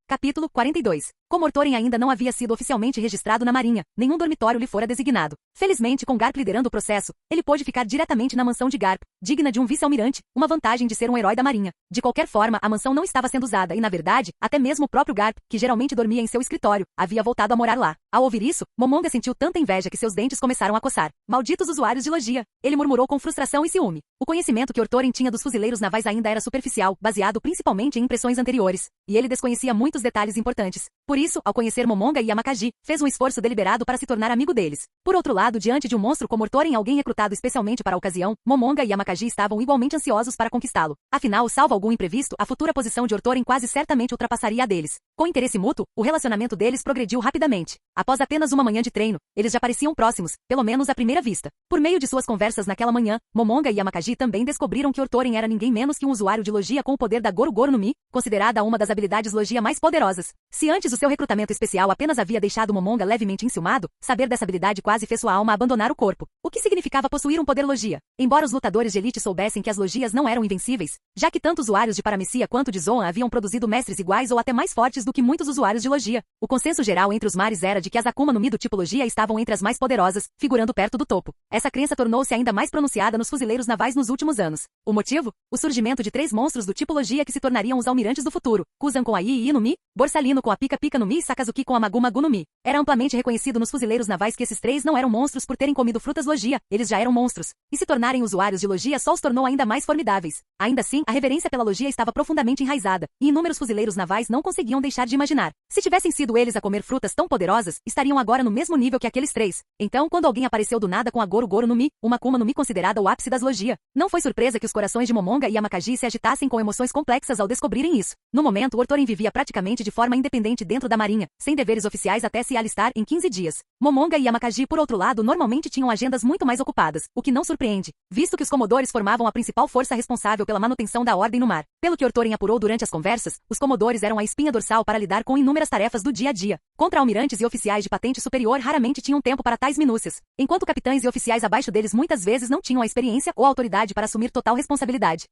Capítulo 42. Como Ortorin ainda não havia sido oficialmente registrado na Marinha, nenhum dormitório lhe fora designado. Felizmente, com Garp liderando o processo, ele pôde ficar diretamente na mansão de Garp, digna de um vice-almirante, uma vantagem de ser um herói da Marinha. De qualquer forma, a mansão não estava sendo usada e, na verdade, até mesmo o próprio Garp, que geralmente dormia em seu escritório, havia voltado a morar lá. Ao ouvir isso, Momonga sentiu tanta inveja que seus dentes começaram a coçar. Malditos usuários de logia! Ele murmurou com frustração e ciúme. O conhecimento que Ortorin tinha dos fuzileiros navais ainda era superficial, baseado principalmente em impressões anteriores, e ele desconhecia muitos detalhes importantes. Por isso, ao conhecer Momonga e Yamakaji, fez um esforço deliberado para se tornar amigo deles. Por outro lado, diante de um monstro como Ortorin, alguém recrutado especialmente para a ocasião, Momonga e Yamakaji estavam igualmente ansiosos para conquistá-lo. Afinal, salvo algum imprevisto, a futura posição de Ortorin quase certamente ultrapassaria a deles. Com interesse mútuo, o relacionamento deles progrediu rapidamente. Após apenas uma manhã de treino, eles já pareciam próximos, pelo menos à primeira vista. Por meio de suas conversas naquela manhã, Momonga e Yamakaji também descobriram que Ortorin era ninguém menos que um usuário de logia com o poder da Goru Goru no Mi, considerada uma das habilidades logia mais poderosas. Se antes o seu recrutamento especial apenas havia deixado Momonga levemente enciumado, saber dessa habilidade quase fez sua alma abandonar o corpo. O que significava possuir um poder logia? Embora os lutadores de elite soubessem que as logias não eram invencíveis, já que tanto usuários de Paramecia quanto de Zoan haviam produzido mestres iguais ou até mais fortes do que muitos usuários de logia, o consenso geral entre os mares era de que as Akuma no Mi do tipo logia estavam entre as mais poderosas, figurando perto do topo. Essa crença tornou-se ainda mais pronunciada nos fuzileiros navais nos últimos anos. O motivo? O surgimento de 3 monstros do tipo logia que se tornariam os almirantes do futuro: Kuzan com a Ii no Mi, Borsalino com a Pika Pika no Mi e Sakazuki com a Magu Magu no Mi. Era amplamente reconhecido nos fuzileiros navais que esses 3 não eram monstros por terem comido frutas logia, eles já eram monstros. E se tornarem usuários de logia só os tornou ainda mais formidáveis. Ainda assim, a reverência pela logia estava profundamente enraizada, e inúmeros fuzileiros navais não conseguiam deixar de imaginar. Se tivessem sido eles a comer frutas tão poderosas, estariam agora no mesmo nível que aqueles 3. Então, quando alguém apareceu do nada com a Goru Goru no Mi, uma Akuma no Mi considerada o ápice das logia, não foi surpresa que os corações de Momonga e Yamakaji se agitassem com emoções complexas ao descobrirem isso. No momento, Ortorin vivia praticamente de forma independente dentro da Marinha, sem deveres oficiais até se alistar em 15 dias. Momonga e Yamakaji, por outro lado, normalmente tinham agendas muito mais ocupadas, o que não surpreende, visto que os comodores formavam a principal força responsável pela manutenção da ordem no mar. Pelo que Ortorin apurou durante as conversas, os comodores eram a espinha dorsal para lidar com inúmeras tarefas do dia a dia. Contra-almirantes e oficiais de patente superior raramente tinham tempo para tais minúcias, enquanto capitães e oficiais abaixo deles muitas vezes não tinham a experiência ou a autoridade para assumir total responsabilidade.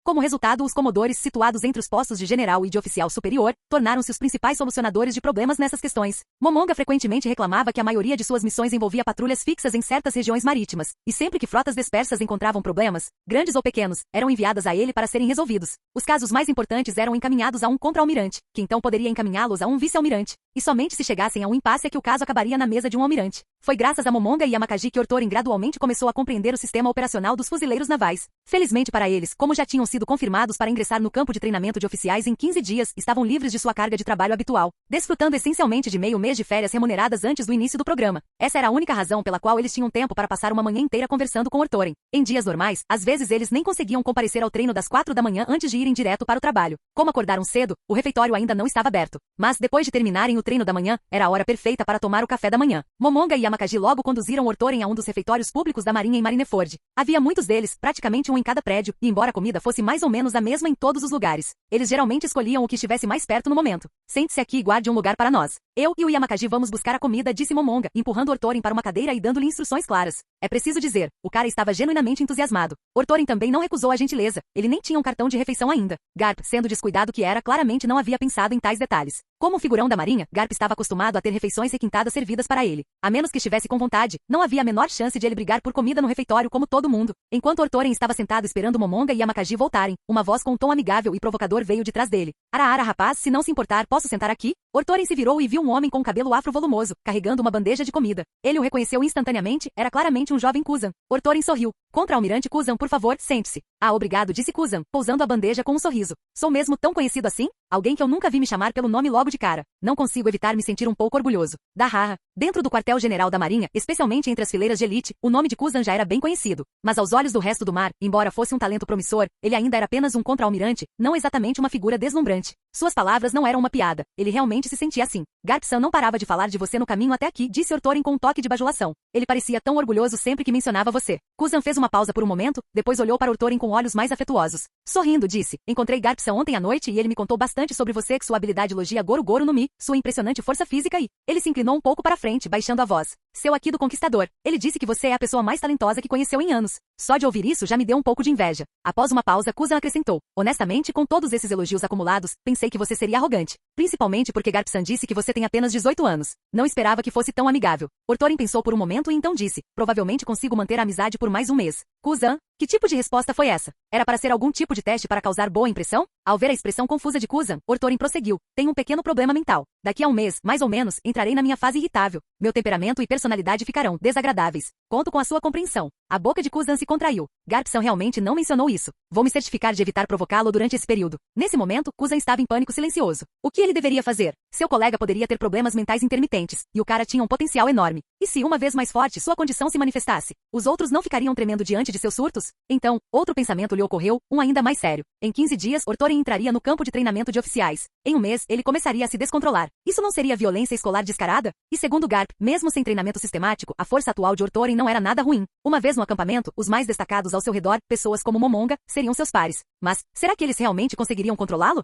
Como resultado, os comodores situados entre os postos de general e de oficial superior tornaram-se os principais solucionadores de problemas nessas questões. Momonga frequentemente reclamava que a maioria de suas missões envolvia patrulhas fixas em certas regiões marítimas, e sempre que frotas dispersas encontravam problemas, grandes ou pequenos, eram enviadas a ele para serem resolvidos. Os casos mais importantes eram encaminhados a um contra-almirante, que então poderia encaminhá-los a um vice-almirante, e somente se chegassem a um impasse é que o caso acabaria na mesa de um almirante. Foi graças a Momonga e Yamakagi que Ortorin gradualmente começou a compreender o sistema operacional dos fuzileiros navais. Felizmente para eles, como já tinham sido confirmados para ingressar no campo de treinamento de oficiais em 15 dias, estavam livres de sua carga de trabalho habitual, desfrutando essencialmente de meio mês de férias remuneradas antes do início do programa. Essa era a única razão pela qual eles tinham tempo para passar uma manhã inteira conversando com Ortorin. Em dias normais, às vezes eles nem conseguiam comparecer ao treino das 4 da manhã antes de irem direto para o trabalho. Como acordaram cedo, o refeitório ainda não estava aberto. Mas, depois de terminarem o treino da manhã, era a hora perfeita para tomar o café da manhã. Momonga e Yamakagi logo conduziram Ortorin a um dos refeitórios públicos da Marinha em Marineford. Havia muitos deles, praticamente um em cada prédio, e embora a comida fosse mais ou menos a mesma em todos os lugares, eles geralmente escolhiam o que estivesse mais perto no momento. Sente-se aqui e guarde um lugar para nós. Eu e o Yamakagi vamos buscar a comida, disse Momonga, empurrando Ortorin para uma cadeira e dando-lhe instruções claras. É preciso dizer, o cara estava genuinamente entusiasmado. Ortorin também não recusou a gentileza, ele nem tinha um cartão de refeição ainda. Garp, sendo descuidado que era, claramente não havia pensado em tais detalhes. Como figurão da Marinha, Garp estava acostumado a ter refeições requintadas servidas para ele. A menos que estivesse com vontade, não havia a menor chance de ele brigar por comida no refeitório como todo mundo. Enquanto Ortorin estava sentado esperando Momonga e Yamakagi voltarem, uma voz com um tom amigável e provocador veio de trás dele. Ara, rapaz, se não se importar, posso sentar aqui? Ortorin se virou e viu um homem com cabelo afro volumoso, carregando uma bandeja de comida. Ele o reconheceu instantaneamente, era claramente um jovem Kuzan. Ortorin sorriu. Contra-almirante Kuzan, por favor, sente-se. Ah, obrigado, disse Kuzan, pousando a bandeja com um sorriso. Sou mesmo tão conhecido assim? Alguém que eu nunca vi me chamar pelo nome logo de cara. Não consigo evitar me sentir um pouco orgulhoso. Haha. Dentro do quartel-general da Marinha, especialmente entre as fileiras de elite, o nome de Kuzan já era bem conhecido. Mas aos olhos do resto do mar, embora fosse um talento promissor, ele ainda era apenas um contra-almirante, não exatamente uma figura deslumbrante. Suas palavras não eram uma piada. Ele realmente se sentia assim. Garp-san não parava de falar de você no caminho até aqui, disse Ortorin com um toque de bajulação. Ele parecia tão orgulhoso sempre que mencionava você. Kuzan fez uma pausa por um momento, depois olhou para Ortorin com olhos mais afetuosos. Sorrindo, disse, encontrei Garp-san ontem à noite e ele me contou bastante sobre você, que sua habilidade logia Goro no Mi, sua impressionante força física e... Ele se inclinou um pouco para frente, baixando a voz. Seu aqui do Conquistador. Ele disse que você é a pessoa mais talentosa que conheceu em anos. Só de ouvir isso já me deu um pouco de inveja. Após uma pausa, Kuzan acrescentou. Honestamente, com todos esses elogios acumulados, pensei que você seria arrogante. Principalmente porque Garp-san disse que você tem apenas 18 anos. Não esperava que fosse tão amigável. Ortorin pensou por um momento e então disse. Provavelmente consigo manter a amizade por mais um mês. Kuzan, que tipo de resposta foi essa? Era para ser algum tipo de teste para causar boa impressão? Ao ver a expressão confusa de Kuzan, Ortorin prosseguiu. Tenho um pequeno problema mental. Daqui a um mês, mais ou menos, entrarei na minha fase irritável. Meu temperamento e personalidade ficarão desagradáveis. Conto com a sua compreensão. A boca de Kuzan se contraiu. Garp-san realmente não mencionou isso. Vou me certificar de evitar provocá-lo durante esse período. Nesse momento, Kuzan estava em pânico silencioso. O que ele deveria fazer? Seu colega poderia ter problemas mentais intermitentes, e o cara tinha um potencial enorme. E se uma vez mais forte sua condição se manifestasse? Os outros não ficariam tremendo diante de seus surtos? Então, outro pensamento lhe ocorreu, um ainda mais sério. Em 15 dias, Ortorin entraria no campo de treinamento de oficiais. Em um mês, ele começaria a se descontrolar. Isso não seria violência escolar descarada? E segundo Garp, mesmo sem treinamento sistemático, a força atual de Ortorin não era nada ruim. Uma vez no acampamento, os mais destacados ao seu redor, pessoas como Momonga, seriam seus pares. Mas, será que eles realmente conseguiriam controlá-lo?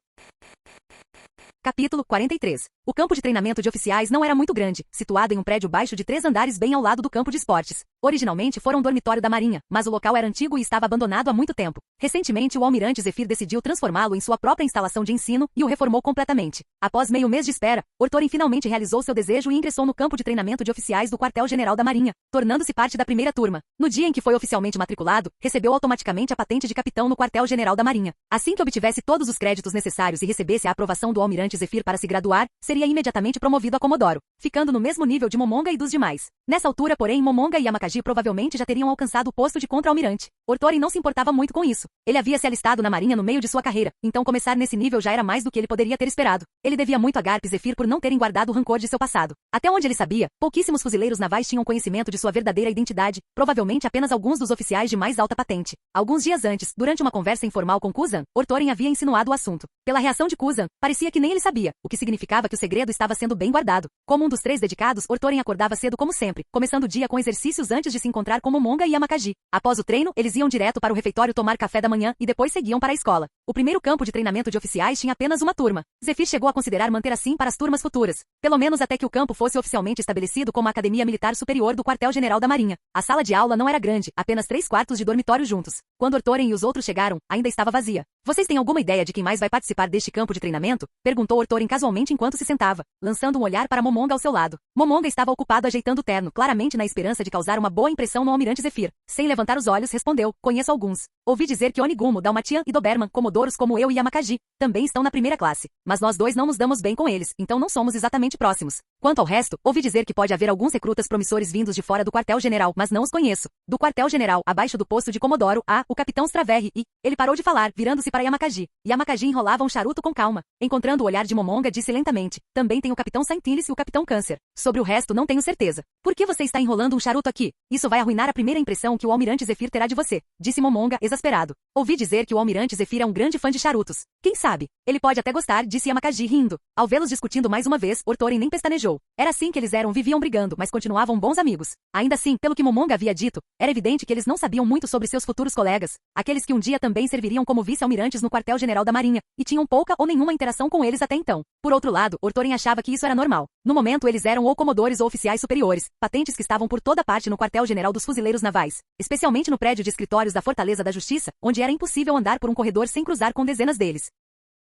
Capítulo 43. O campo de treinamento de oficiais não era muito grande, situado em um prédio baixo de 3 andares bem ao lado do campo de esportes. Originalmente fora um dormitório da Marinha, mas o local era antigo e estava abandonado há muito tempo. Recentemente, o almirante Zephyr decidiu transformá-lo em sua própria instalação de ensino e o reformou completamente. Após meio mês de espera, Ortorin finalmente realizou seu desejo e ingressou no campo de treinamento de oficiais do quartel-general da Marinha, tornando-se parte da primeira turma. No dia em que foi oficialmente matriculado, recebeu automaticamente a patente de capitão no quartel-general da Marinha. Assim que obtivesse todos os créditos necessários e recebesse a aprovação do almirante Zephyr para se graduar, seria imediatamente promovido a Comodoro, ficando no mesmo nível de Momonga e dos demais. Nessa altura, porém, Momonga e Yamakagi provavelmente já teriam alcançado o posto de contra-almirante. Ortorin não se importava muito com isso. Ele havia se alistado na Marinha no meio de sua carreira, então começar nesse nível já era mais do que ele poderia ter esperado. Ele devia muito a Garp e Zephyr por não terem guardado o rancor de seu passado. Até onde ele sabia, pouquíssimos fuzileiros navais tinham conhecimento de sua verdadeira identidade, provavelmente apenas alguns dos oficiais de mais alta patente. Alguns dias antes, durante uma conversa informal com Kuzan, Ortorin havia insinuado o assunto. Pela reação de Kuzan, parecia que nem ele sabia, o que significava que o segredo estava sendo bem guardado. Como um dos 3 dedicados, Ortorin acordava cedo como sempre, começando o dia com exercícios antes de se encontrar com Momonga e Yamakagi. Após o treino, eles iam direto para o refeitório tomar café da manhã e depois seguiam para a escola. O primeiro campo de treinamento de oficiais tinha apenas uma turma. Zephyr chegou a considerar manter assim para as turmas futuras, pelo menos até que o campo fosse oficialmente estabelecido como a Academia Militar Superior do Quartel-General da Marinha. A sala de aula não era grande, apenas 3 quartos de dormitório juntos. Quando Ortorin e os outros chegaram, ainda estava vazia. Vocês têm alguma ideia de quem mais vai participar deste campo de treinamento? Perguntou Ortorin casualmente enquanto se sentava, lançando um olhar para Momonga ao seu lado. Momonga estava ocupado ajeitando o terno, claramente na esperança de causar uma boa impressão no almirante Zephyr. Sem levantar os olhos, respondeu: conheço alguns. Ouvi dizer que Onigumo, Dalmatian e Doberman, Comodoros como eu e Yamakagi, também estão na primeira classe. Mas nós dois não nos damos bem com eles, então não somos exatamente próximos. Quanto ao resto, ouvi dizer que pode haver alguns recrutas promissores vindos de fora do quartel-general, mas não os conheço. Do quartel-general, abaixo do posto de Comodoro, há o capitão Straverri e... Ele parou de falar, virando-se para Yamakagi. Yamakagi enrolava um charuto com calma. Encontrando o olhar de Momonga, disse lentamente: também tem o capitão Saintilis e o capitão Câncer. Sobre o resto não tenho certeza. Por que você está enrolando um charuto aqui? Isso vai arruinar a primeira impressão que o almirante Zephyr terá de você, disse Momonga, exasperado. Ouvi dizer que o almirante Zephyr é um grande fã de charutos. Quem sabe? Ele pode até gostar, disse Yamakagi rindo. Ao vê-los discutindo mais uma vez, Ortorin nem pestanejou. Era assim que eles eram, viviam brigando, mas continuavam bons amigos. Ainda assim, pelo que Momonga havia dito, era evidente que eles não sabiam muito sobre seus futuros colegas, aqueles que um dia também serviriam como vice-almirantes no quartel-general da Marinha, e tinham pouca ou nenhuma interação com eles até então. Por outro lado, Ortorin achava que isso era normal. No momento eles eram ou comodores ou oficiais superiores, patentes que estavam por toda parte no quartel-general dos fuzileiros navais, especialmente no prédio de escritórios da Fortaleza da Justiça, onde era impossível andar por um corredor sem cruzar com dezenas deles.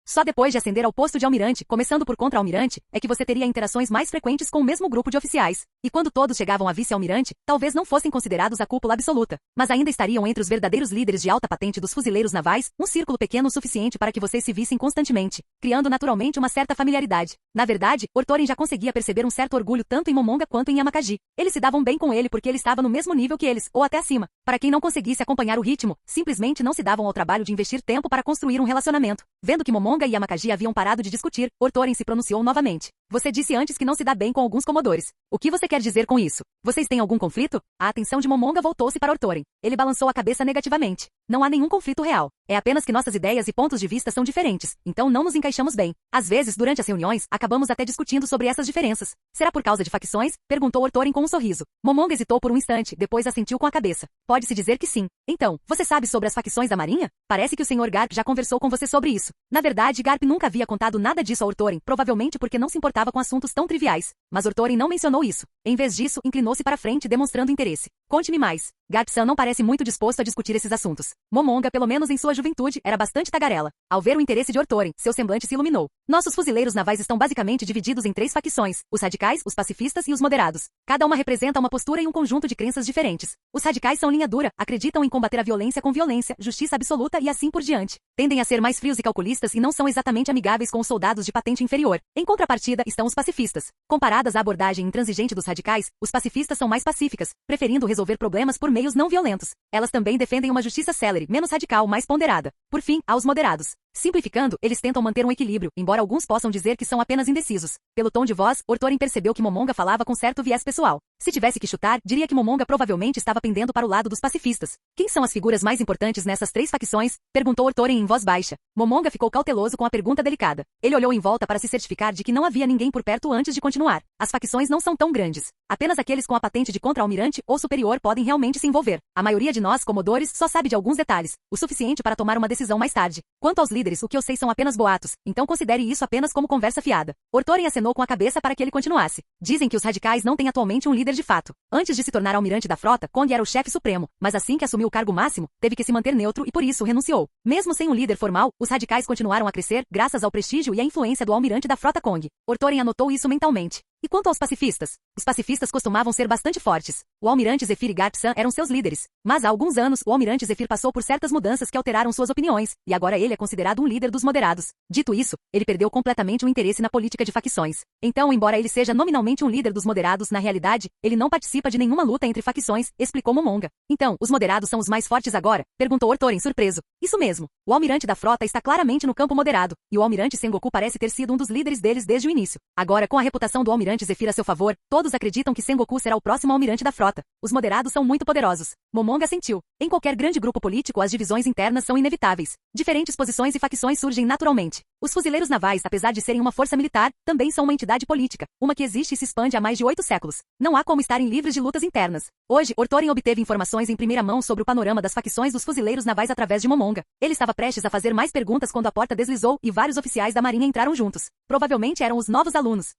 Só depois de ascender ao posto de almirante, começando por contra-almirante, é que você teria interações mais frequentes com o mesmo grupo de oficiais. E quando todos chegavam a vice-almirante, talvez não fossem considerados a cúpula absoluta, mas ainda estariam entre os verdadeiros líderes de alta patente dos fuzileiros navais, um círculo pequeno o suficiente para que vocês se vissem constantemente, criando naturalmente uma certa familiaridade. Na verdade, Ortorin já conseguia perceber um certo orgulho tanto em Momonga quanto em Yamakagi. Eles se davam bem com ele porque ele estava no mesmo nível que eles, ou até acima. Para quem não conseguisse acompanhar o ritmo, simplesmente não se davam ao trabalho de investir tempo para construir um relacionamento. Vendo que Momonga e Yamakagi haviam parado de discutir, Ortorin se pronunciou novamente. Você disse antes que não se dá bem com alguns comodores. O que você quer dizer com isso? Vocês têm algum conflito? A atenção de Momonga voltou-se para Ortorin. Ele balançou a cabeça negativamente. Não há nenhum conflito real. É apenas que nossas ideias e pontos de vista são diferentes, então não nos encaixamos bem. Às vezes, durante as reuniões, acabamos até discutindo sobre essas diferenças. Será por causa de facções? Perguntou Ortorin com um sorriso. Momonga hesitou por um instante, depois assentiu com a cabeça. Pode-se dizer que sim. Então, você sabe sobre as facções da Marinha? Parece que o Sr. Garp já conversou com você sobre isso. Na verdade, Garp nunca havia contado nada disso a Ortorin, provavelmente porque não se importava com assuntos tão triviais. Mas Ortorin não mencionou isso. Em vez disso, inclinou-se para frente demonstrando interesse. Conte-me mais. Garp-san não parece muito disposto a discutir esses assuntos. Momonga, pelo menos em sua juventude, era bastante tagarela. Ao ver o interesse de Ortorin, seu semblante se iluminou. Nossos fuzileiros navais estão basicamente divididos em 3 facções: os radicais, os pacifistas e os moderados. Cada uma representa uma postura e um conjunto de crenças diferentes. Os radicais são linha dura, acreditam em combater a violência com violência, justiça absoluta e assim por diante. Tendem a ser mais frios e calculistas e não são exatamente amigáveis com os soldados de patente inferior. Em contrapartida, estão os pacifistas. Comparadas à abordagem intransigente dos radicais, os pacifistas são mais pacíficas, preferindo resolver problemas por meios não violentos. Elas também defendem uma justiça célere, menos radical, mais ponderada. Por fim, há os moderados. Simplificando, eles tentam manter um equilíbrio, embora alguns possam dizer que são apenas indecisos. Pelo tom de voz, Ortorin percebeu que Momonga falava com certo viés pessoal. Se tivesse que chutar, diria que Momonga provavelmente estava pendendo para o lado dos pacifistas. Quem são as figuras mais importantes nessas 3 facções? Perguntou Ortorin em voz baixa. Momonga ficou cauteloso com a pergunta delicada. Ele olhou em volta para se certificar de que não havia ninguém por perto antes de continuar. As facções não são tão grandes. Apenas aqueles com a patente de contra-almirante ou superior podem realmente se envolver. A maioria de nós, comodores, só sabe de alguns detalhes, o suficiente para tomar uma decisão mais tarde. Quanto aos líderes, o que eu sei são apenas boatos, então considere isso apenas como conversa fiada. Ortorin acenou com a cabeça para que ele continuasse. Dizem que os radicais não têm atualmente um líder de fato. Antes de se tornar almirante da frota, Kong era o chefe supremo, mas assim que assumiu o cargo máximo, teve que se manter neutro e por isso renunciou. Mesmo sem um líder formal, os radicais continuaram a crescer graças ao prestígio e à influência do almirante da frota Kong. Ortorin anotou isso mentalmente. E quanto aos pacifistas? Os pacifistas costumavam ser bastante fortes. O almirante Zephyr e Garp-san eram seus líderes. Mas há alguns anos, o almirante Zephyr passou por certas mudanças que alteraram suas opiniões, e agora ele é considerado um líder dos moderados. Dito isso, ele perdeu completamente o interesse na política de facções. Então, embora ele seja nominalmente um líder dos moderados, na realidade, ele não participa de nenhuma luta entre facções, explicou Momonga. Então, os moderados são os mais fortes agora? Perguntou Ortorin surpreso. Isso mesmo. O almirante da frota está claramente no campo moderado, e o almirante Sengoku parece ter sido um dos líderes deles desde o início. Agora, com a reputação do almirante Zephyr a seu favor, todos acreditam que Sengoku será o próximo almirante da frota. Os moderados são muito poderosos. Momonga sentiu. Em qualquer grande grupo político, as divisões internas são inevitáveis. Diferentes posições e facções surgem naturalmente. Os fuzileiros navais, apesar de serem uma força militar, também são uma entidade política, uma que existe e se expande há mais de 8 séculos. Não há como estarem livres de lutas internas. Hoje, Ortorin obteve informações em primeira mão sobre o panorama das facções dos fuzileiros navais através de Momonga. Ele estava prestes a fazer mais perguntas quando a porta deslizou e vários oficiais da marinha entraram juntos. Provavelmente eram os novos alunos.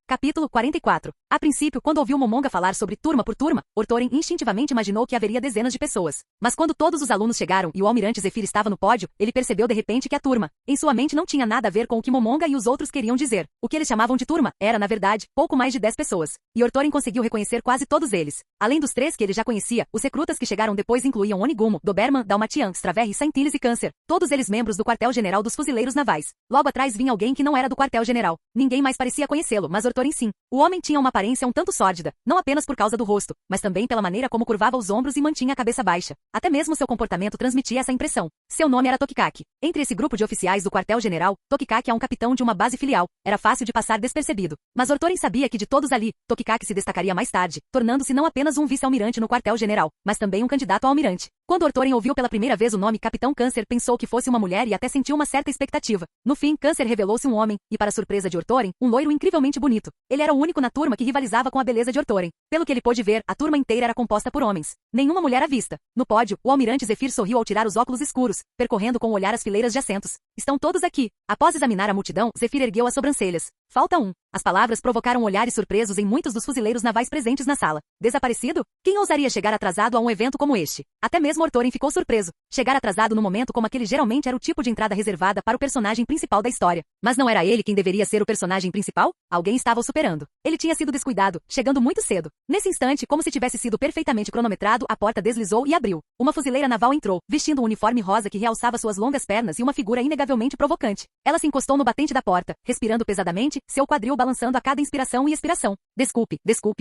Capítulo 44. A princípio, quando ouviu Momonga falar sobre turma por turma, Ortoren instintivamente imaginou que haveria dezenas de pessoas. Mas quando todos os alunos chegaram e o almirante Zephyr estava no pódio, ele percebeu de repente que a turma, em sua mente, não tinha nada a ver com o que Momonga e os outros queriam dizer. O que eles chamavam de turma era, na verdade, pouco mais de 10 pessoas. E Ortoren conseguiu reconhecer quase todos eles. Além dos 3 que ele já conhecia, os recrutas que chegaram depois incluíam Onigumo, Doberman, Dalmatian, Straver, Saintilis e Câncer. Todos eles membros do quartel-general dos fuzileiros navais. Logo atrás vinha alguém que não era do quartel-general. Ninguém mais parecia conhecê-lo, mas Ortoren sim. O homem tinha uma aparência um tanto sórdida, não apenas por causa do rosto, mas também pela maneira como curvava os ombros e mantinha a cabeça baixa. Até mesmo seu comportamento transmitia essa impressão. Seu nome era Tokikaki. Entre esse grupo de oficiais do quartel-general, Tokikaki é um capitão de uma base filial. Era fácil de passar despercebido. Mas Ortoren sabia que de todos ali, Tokikaki se destacaria mais tarde, tornando-se não apenas um vice-almirante no quartel-general, mas também um candidato a almirante. Quando Ortoren ouviu pela primeira vez o nome Capitão Câncer, pensou que fosse uma mulher e até sentiu uma certa expectativa. No fim, Câncer revelou-se um homem, e para surpresa de Ortoren, um loiro incrivelmente bonito. Ele era o único na turma que rivalizava com a beleza de Ortoren. Pelo que ele pôde ver, a turma inteira era composta por homens. Nenhuma mulher à vista. No pódio, o almirante Zephyr sorriu ao tirar os óculos escuros, percorrendo com o olhar as fileiras de assentos. Estão todos aqui. Após examinar a multidão, Zephyr ergueu as sobrancelhas. Falta um. As palavras provocaram olhares surpresos em muitos dos fuzileiros navais presentes na sala. Desaparecido? Quem ousaria chegar atrasado a um evento como este? Até mesmo Ortoren ficou surpreso. Chegar atrasado no momento como aquele geralmente era o tipo de entrada reservada para o personagem principal da história. Mas não era ele quem deveria ser o personagem principal? Alguém estava o superando. Ele tinha sido descuidado, chegando muito cedo. Nesse instante, como se tivesse sido perfeitamente cronometrado, a porta deslizou e abriu. Uma fuzileira naval entrou, vestindo um uniforme rosa que realçava suas longas pernas e uma figura inegavelmente provocante. Ela se encostou no batente da porta, respirando pesadamente, seu quadril balançando a cada inspiração e expiração. Desculpe,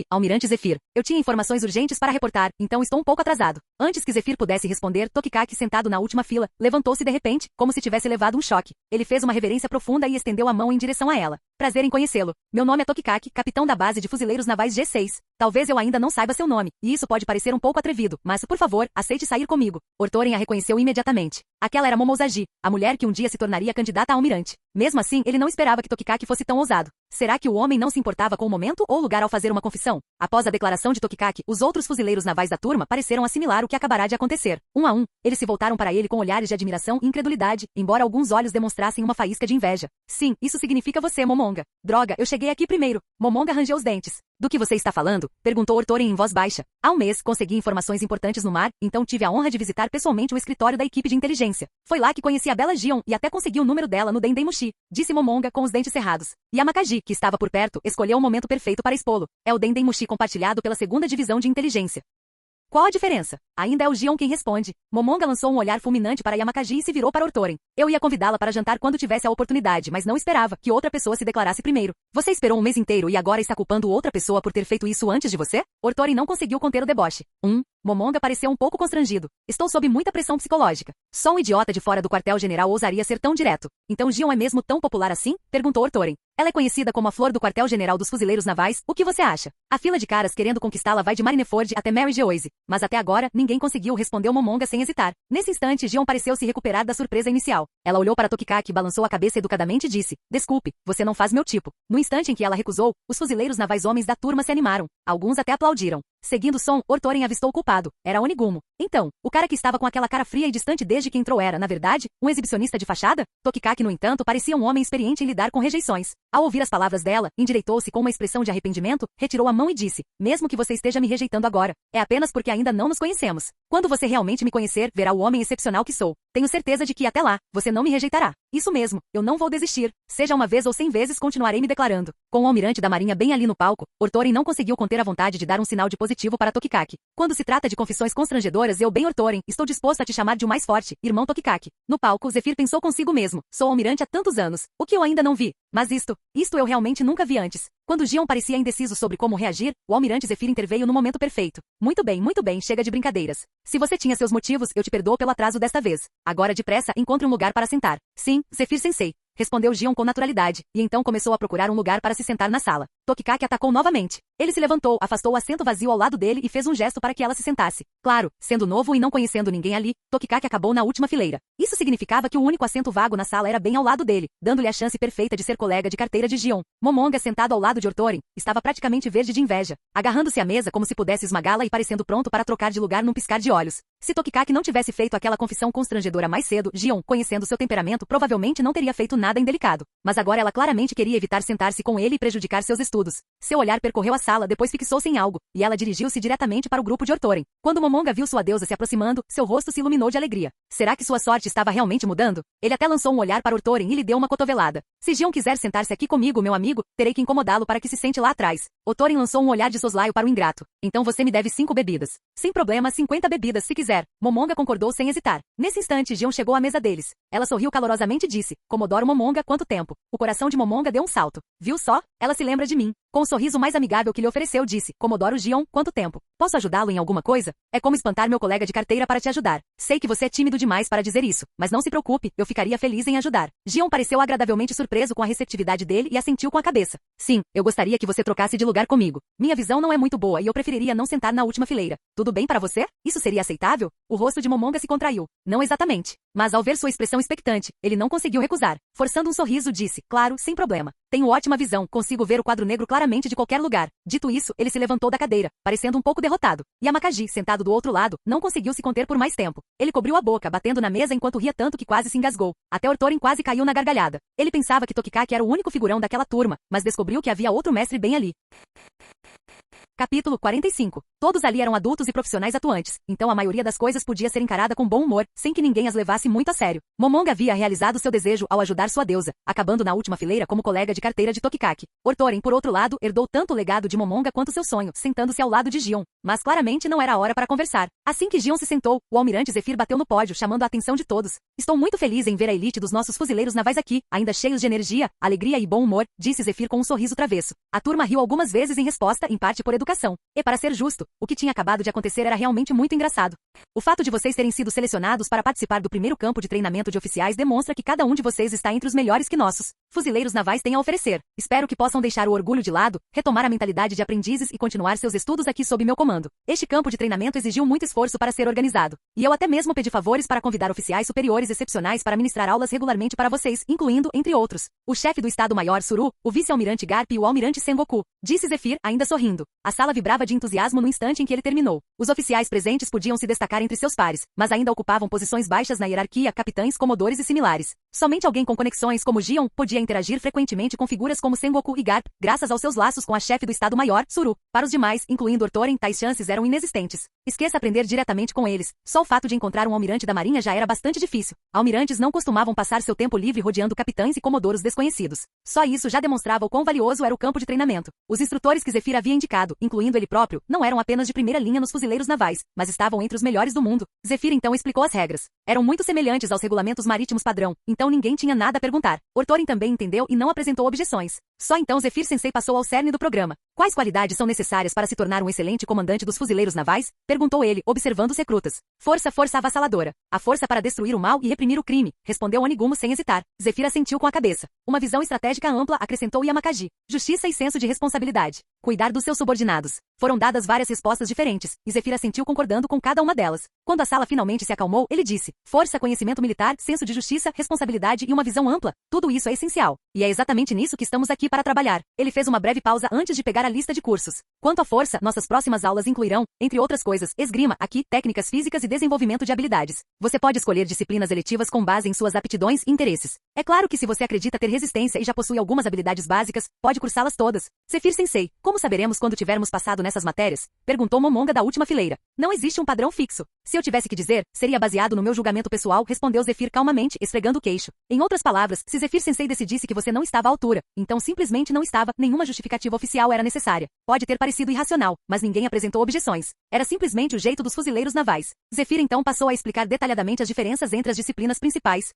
almirante Zephyr. Eu tinha informações urgentes para reportar, então estou um pouco atrasado. Antes que Zephyr pudesse responder, Tokikaki, sentado na última fila, levantou-se de repente, como se tivesse levado um choque. Ele fez uma reverência profunda e estendeu a mão em direção a ela. Prazer em conhecê-lo. Meu nome é Tokikaki, capitão da base de fuzileiros navais G6. Talvez eu ainda não saiba seu nome, e isso pode parecer um pouco atrevido, mas, por favor, aceite sair comigo. Ortoren a reconheceu imediatamente. Aquela era Momousaji, a mulher que um dia se tornaria candidata a almirante. Mesmo assim, ele não esperava que Tokikaki fosse tão ousado. Será que o homem não se importava com o momento ou o lugar ao fazer uma confissão? Após a declaração de Tokikaki, os outros fuzileiros navais da turma pareceram assimilar o que acabará de acontecer. Um a um, eles se voltaram para ele com olhares de admiração e incredulidade, embora alguns olhos demonstrassem uma faísca de inveja. Sim, isso significa você, Momonga. Droga, eu cheguei aqui primeiro. Momonga rangeu os dentes. Do que você está falando? Perguntou Ortoren em voz baixa. Há um mês, consegui informações importantes no mar, então tive a honra de visitar pessoalmente o escritório da equipe de inteligência. Foi lá que conheci a bela Gion e até consegui o número dela no Dendemushi, disse Momonga com os dentes cerrados. E Yamakaji, que estava por perto, escolheu o momento perfeito para expô-lo. É o Dendemushi compartilhado pela segunda divisão de inteligência. Qual a diferença? Ainda é o Gion quem responde. Momonga lançou um olhar fulminante para Yamakaji e se virou para Ortoren. Eu ia convidá-la para jantar quando tivesse a oportunidade, mas não esperava que outra pessoa se declarasse primeiro. Você esperou um mês inteiro e agora está culpando outra pessoa por ter feito isso antes de você? Ortoren não conseguiu conter o deboche. Momonga pareceu um pouco constrangido. Estou sob muita pressão psicológica. Só um idiota de fora do quartel-general ousaria ser tão direto. Então Gion é mesmo tão popular assim? Perguntou Ortoren. Ela é conhecida como a flor do quartel-general dos fuzileiros navais. O que você acha? A fila de caras querendo conquistá-la vai de Marineford até Mary Geoise. Mas até agora, ninguém conseguiu, respondeu Momonga sem hesitar. Nesse instante, Gion pareceu se recuperar da surpresa inicial. Ela olhou para Tokikaki, balançou a cabeça educadamente e disse, desculpe, você não faz meu tipo. No instante em que ela recusou, os fuzileiros navais homens da turma se animaram. Alguns até aplaudiram. Seguindo o som, Ortoren avistou o culpado. Era Onigumo. Então, o cara que estava com aquela cara fria e distante desde que entrou era, na verdade, um exibicionista de fachada? Tokikaki, no entanto, parecia um homem experiente em lidar com rejeições. Ao ouvir as palavras dela, endireitou-se com uma expressão de arrependimento, retirou a mão e disse, mesmo que você esteja me rejeitando agora, é apenas porque ainda não nos conhecemos. Quando você realmente me conhecer, verá o homem excepcional que sou. Tenho certeza de que, até lá, você não me rejeitará. Isso mesmo, eu não vou desistir. Seja uma vez ou 100 vezes, continuarei me declarando. Com o almirante da marinha bem ali no palco, Ortoren não conseguiu conter a vontade de dar um sinal de positivo para Tokikaki. Quando se trata de confissões constrangedoras, eu bem Ortoren, estou disposto a te chamar de o mais forte, irmão Tokikaki. No palco, Zephyr pensou consigo mesmo. Sou almirante há tantos anos. O que eu ainda não vi? Mas isto eu realmente nunca vi antes. Quando Gion parecia indeciso sobre como reagir, o almirante Zephyr interveio no momento perfeito. Muito bem, chega de brincadeiras. Se você tinha seus motivos, eu te perdoo pelo atraso desta vez. Agora depressa, encontre um lugar para sentar. Sim, Zephyr-sensei. Respondeu Gion com naturalidade, e então começou a procurar um lugar para se sentar na sala. Tokikaki atacou novamente. Ele se levantou, afastou o assento vazio ao lado dele e fez um gesto para que ela se sentasse. Claro, sendo novo e não conhecendo ninguém ali, Tokikaki acabou na última fileira. Isso significava que o único assento vago na sala era bem ao lado dele, dando-lhe a chance perfeita de ser colega de carteira de Gion. Momonga, sentado ao lado de Ortoren, estava praticamente verde de inveja, agarrando-se à mesa como se pudesse esmagá-la e parecendo pronto para trocar de lugar num piscar de olhos. Se Tokikaki não tivesse feito aquela confissão constrangedora mais cedo, Gion, conhecendo seu temperamento, provavelmente não teria feito nada indelicado. Mas agora ela claramente queria evitar sentar-se com ele e prejudicar seus estudos. estudos. Seu olhar percorreu a sala, depois fixou-se em algo, e ela dirigiu-se diretamente para o grupo de Orthorin. Quando Momonga viu sua deusa se aproximando, seu rosto se iluminou de alegria. Será que sua sorte estava realmente mudando? Ele até lançou um olhar para Orthorin e lhe deu uma cotovelada. Se Gion quiser sentar-se aqui comigo, meu amigo, terei que incomodá-lo para que se sente lá atrás. Orthorin lançou um olhar de soslaio para o ingrato. Então você me deve 5 bebidas. Sem problema, 50 bebidas se quiser. Momonga concordou sem hesitar. Nesse instante, Gion chegou à mesa deles. Ela sorriu calorosamente e disse: Comodoro Momonga, quanto tempo? O coração de Momonga deu um salto. Viu só? Ela se lembra de mim. Com um sorriso mais amigável que lhe ofereceu, disse: Comodoro Gion, quanto tempo? Posso ajudá-lo em alguma coisa? É como espantar meu colega de carteira para te ajudar. Sei que você é tímido demais para dizer isso, mas não se preocupe, eu ficaria feliz em ajudar. Gion pareceu agradavelmente surpreso com a receptividade dele e assentiu com a cabeça. Sim, eu gostaria que você trocasse de lugar comigo. Minha visão não é muito boa e eu preferiria não sentar na última fileira. Tudo bem para você? Isso seria aceitável? O rosto de Momonga se contraiu. Não exatamente. Mas ao ver sua expressão expectante, ele não conseguiu recusar. Forçando um sorriso, disse: Claro, sem problema. Tenho ótima visão, consigo ver o quadro negro claramente de qualquer lugar. Dito isso, ele se levantou da cadeira, parecendo um pouco derrotado. E Amakagi, sentado do outro lado, não conseguiu se conter por mais tempo. Ele cobriu a boca, batendo na mesa enquanto ria tanto que quase se engasgou. Até Orthorin quase caiu na gargalhada. Ele pensava que Tokikaki era o único figurão daquela turma, mas descobriu que havia outro mestre bem ali. Capítulo 45. Todos ali eram adultos e profissionais atuantes, então a maioria das coisas podia ser encarada com bom humor, sem que ninguém as levasse muito a sério. Momonga havia realizado seu desejo ao ajudar sua deusa, acabando na última fileira como colega de carteira de Tokikaki. Orthorin, por outro lado, herdou tanto o legado de Momonga quanto seu sonho, sentando-se ao lado de Gion. Mas claramente não era a hora para conversar. Assim que Gion se sentou, o almirante Zephyr bateu no pódio, chamando a atenção de todos. Estou muito feliz em ver a elite dos nossos fuzileiros navais aqui, ainda cheios de energia, alegria e bom humor, disse Zephyr com um sorriso travesso. A turma riu algumas vezes em resposta, em parte por educação. E para ser justo, o que tinha acabado de acontecer era realmente muito engraçado. O fato de vocês terem sido selecionados para participar do primeiro campo de treinamento de oficiais demonstra que cada um de vocês está entre os melhores que nossos fuzileiros navais têm a oferecer. Espero que possam deixar o orgulho de lado, retomar a mentalidade de aprendizes e continuar seus estudos aqui sob meu comando. Este campo de treinamento exigiu muito esforço para ser organizado. E eu até mesmo pedi favores para convidar oficiais superiores excepcionais para ministrar aulas regularmente para vocês, incluindo, entre outros, o chefe do Estado-Maior Suru, o vice-almirante Garp e o almirante Sengoku, disse Zephyr, ainda sorrindo. A sala vibrava de entusiasmo no instante em que ele terminou. Os oficiais presentes podiam se destacar entre seus pares, mas ainda ocupavam posições baixas na hierarquia, capitães, comodores e similares. Somente alguém com conexões como Gion podia interagir frequentemente com figuras como Sengoku e Garp, graças aos seus laços com a chefe do Estado-Maior, Suru. Para os demais, incluindo Orthorin, tais chances eram inexistentes. Esqueça aprender diretamente com eles. Só o fato de encontrar um almirante da marinha já era bastante difícil. Almirantes não costumavam passar seu tempo livre rodeando capitães e comodoros desconhecidos. Só isso já demonstrava o quão valioso era o campo de treinamento. Os instrutores que Zephyr havia indicado, incluindo ele próprio, não eram apenas de primeira linha nos fuzileiros navais, mas estavam entre os melhores do mundo. Zephyr então explicou as regras. Eram muito semelhantes aos regulamentos marítimos padrão, então ninguém tinha nada a perguntar. Orthorin também entendeu e não apresentou objeções. Só então Zephyr Sensei passou ao cerne do programa. Quais qualidades são necessárias para se tornar um excelente comandante dos fuzileiros navais? Perguntou ele, observando os recrutas. Força avassaladora. A força para destruir o mal e reprimir o crime, respondeu Onigumo sem hesitar. Zephyr assentiu com a cabeça. Uma visão estratégica ampla, acrescentou Yamakagi. Justiça e senso de responsabilidade. Cuidar dos seus subordinados. Foram dadas várias respostas diferentes, e Zephyr assentiu concordando com cada uma delas. Quando a sala finalmente se acalmou, ele disse: força, conhecimento militar, senso de justiça, responsabilidade e uma visão ampla. Tudo isso é essencial. E é exatamente nisso que estamos aqui para trabalhar. Ele fez uma breve pausa antes de pegar a lista de cursos. Quanto à força, nossas próximas aulas incluirão, entre outras coisas, esgrima, aqui, técnicas físicas e desenvolvimento de habilidades. Você pode escolher disciplinas eletivas com base em suas aptidões e interesses. É claro que se você acredita ter resistência e já possui algumas habilidades básicas, pode cursá-las todas. Zephyr Sensei, como saberemos quando tivermos passado nessas matérias? Perguntou Momonga da última fileira. Não existe um padrão fixo. Se eu tivesse que dizer, seria baseado no meu julgamento pessoal, respondeu Zephyr calmamente, esfregando o queixo. Em outras palavras, se Zephyr Sensei decidisse que você não estava à altura, então simplesmente não estava, nenhuma justificativa oficial era necessária. Pode ter parecido irracional, mas ninguém apresentou objeções. Era simplesmente o jeito dos fuzileiros navais. Zephyr então passou a explicar detalhadamente as diferenças entre as disciplinas principais.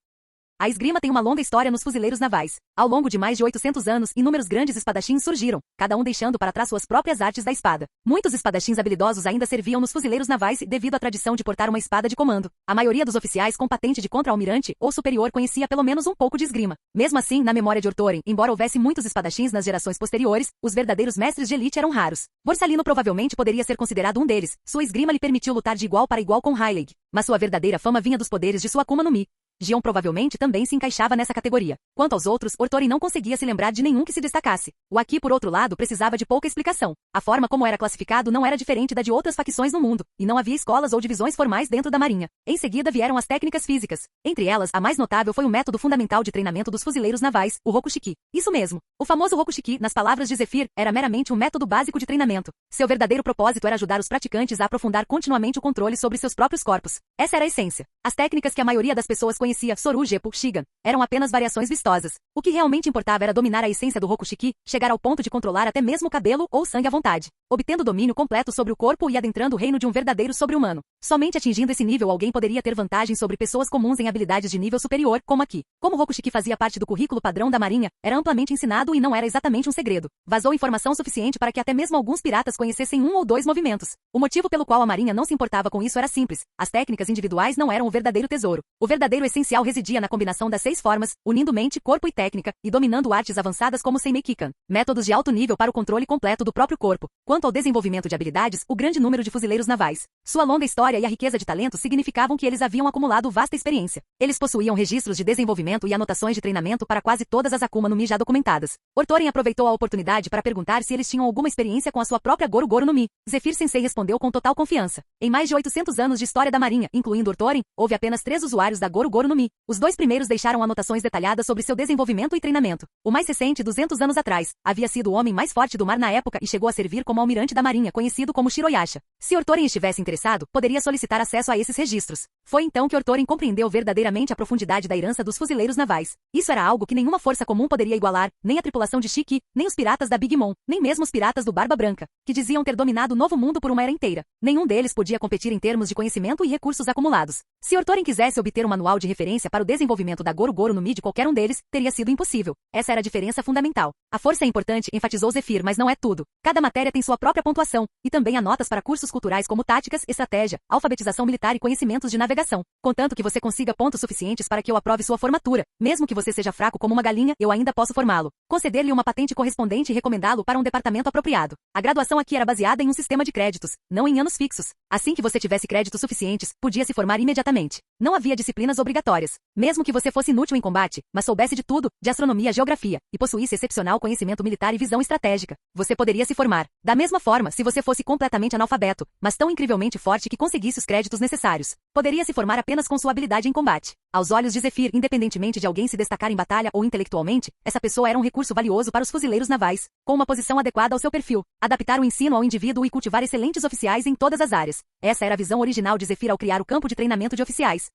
A esgrima tem uma longa história nos fuzileiros navais. Ao longo de mais de 800 anos, inúmeros grandes espadachins surgiram, cada um deixando para trás suas próprias artes da espada. Muitos espadachins habilidosos ainda serviam nos fuzileiros navais devido à tradição de portar uma espada de comando. A maioria dos oficiais com patente de contra-almirante ou superior conhecia pelo menos um pouco de esgrima. Mesmo assim, na memória de Orthorin, embora houvesse muitos espadachins nas gerações posteriores, os verdadeiros mestres de elite eram raros. Borsalino provavelmente poderia ser considerado um deles. Sua esgrima lhe permitiu lutar de igual para igual com Hyleg, mas sua verdadeira fama vinha dos poderes de sua Akuma no Mi. Gion provavelmente também se encaixava nessa categoria. Quanto aos outros, Orthorin não conseguia se lembrar de nenhum que se destacasse. O Aki, por outro lado, precisava de pouca explicação. A forma como era classificado não era diferente da de outras facções no mundo, e não havia escolas ou divisões formais dentro da marinha. Em seguida vieram as técnicas físicas. Entre elas, a mais notável foi o método fundamental de treinamento dos fuzileiros navais, o Rokushiki. Isso mesmo. O famoso Rokushiki, nas palavras de Zephyr, era meramente um método básico de treinamento. Seu verdadeiro propósito era ajudar os praticantes a aprofundar continuamente o controle sobre seus próprios corpos. Essa era a essência. As técnicas que a maioria das pessoas conhecia, Soru, Jeppo, Shigan, eram apenas variações vistosas. O que realmente importava era dominar a essência do Rokushiki, chegar ao ponto de controlar até mesmo o cabelo ou sangue à vontade, obtendo domínio completo sobre o corpo e adentrando o reino de um verdadeiro sobre-humano. Somente atingindo esse nível alguém poderia ter vantagem sobre pessoas comuns em habilidades de nível superior, como aqui. Como o Rokushiki fazia parte do currículo padrão da marinha, era amplamente ensinado e não era exatamente um segredo. Vazou informação suficiente para que até mesmo alguns piratas conhecessem um ou dois movimentos. O motivo pelo qual a marinha não se importava com isso era simples. As técnicas individuais não eram o verdadeiro tesouro. O verdadeiro essencial residia na combinação das 6 formas, unindo mente, corpo e técnica, e dominando artes avançadas como Seimei-Kikan, métodos de alto nível para o controle completo do próprio corpo. Quanto ao desenvolvimento de habilidades, o grande número de fuzileiros navais, sua longa história e a riqueza de talentos significavam que eles haviam acumulado vasta experiência. Eles possuíam registros de desenvolvimento e anotações de treinamento para quase todas as Akuma no Mi já documentadas. Orthorin aproveitou a oportunidade para perguntar se eles tinham alguma experiência com a sua própria Goru-Goru no Mi. Zephyr Sensei respondeu com total confiança. Em mais de 800 anos de história da marinha, incluindo Orthorin, houve apenas 3 usuários da Goru-Goru no Mi. Os 2 primeiros deixaram anotações detalhadas sobre seu desenvolvimento e treinamento. O mais recente, 200 anos atrás, havia sido o homem mais forte do mar na época e chegou a servir como almirante da marinha, conhecido como Shiroyasha. Se Orthorin estivesse interessado, poderia solicitar acesso a esses registros. Foi então que Orthorin compreendeu verdadeiramente a profundidade da herança dos fuzileiros navais. Isso era algo que nenhuma força comum poderia igualar, nem a tripulação de Shiki, nem os piratas da Big Mom, nem mesmo os piratas do Barba Branca, que diziam ter dominado o Novo Mundo por uma era inteira. Nenhum deles podia competir em termos de conhecimento e recursos acumulados. Se Orthorin quisesse obter um manual de referência para o desenvolvimento da Goru-Goru no Mi de qualquer um deles, teria sido impossível. Essa era a diferença fundamental. A força é importante, enfatizou Zephyr, mas não é tudo. Cada matéria tem sua própria pontuação, e também há notas para cursos culturais como táticas, estratégia, alfabetização militar e conhecimentos de navegação. Contanto que você consiga pontos suficientes para que eu aprove sua formatura. Mesmo que você seja fraco como uma galinha, eu ainda posso formá-lo. Conceder-lhe uma patente correspondente e recomendá-lo para um departamento apropriado. A graduação aqui era baseada em um sistema de créditos, não em anos fixos. Assim que você tivesse créditos suficientes, podia se formar imediatamente. Não havia disciplinas obrigatórias. Mesmo que você fosse inútil em combate, mas soubesse de tudo, de astronomia e geografia, e possuísse excepcional conhecimento militar e visão estratégica, você poderia se formar. Da mesma forma, se você fosse completamente analfabeto, mas tão incrivelmente forte que conseguisse os créditos necessários, poderia se formar apenas com sua habilidade em combate. Aos olhos de Zephyr, independentemente de alguém se destacar em batalha ou intelectualmente, essa pessoa era um recurso valioso para os fuzileiros navais, com uma posição adequada ao seu perfil, adaptar o ensino ao indivíduo e cultivar excelentes oficiais em todas as áreas. Essa era a visão original de Zephyr ao criar o campo de treinamento de oficiais.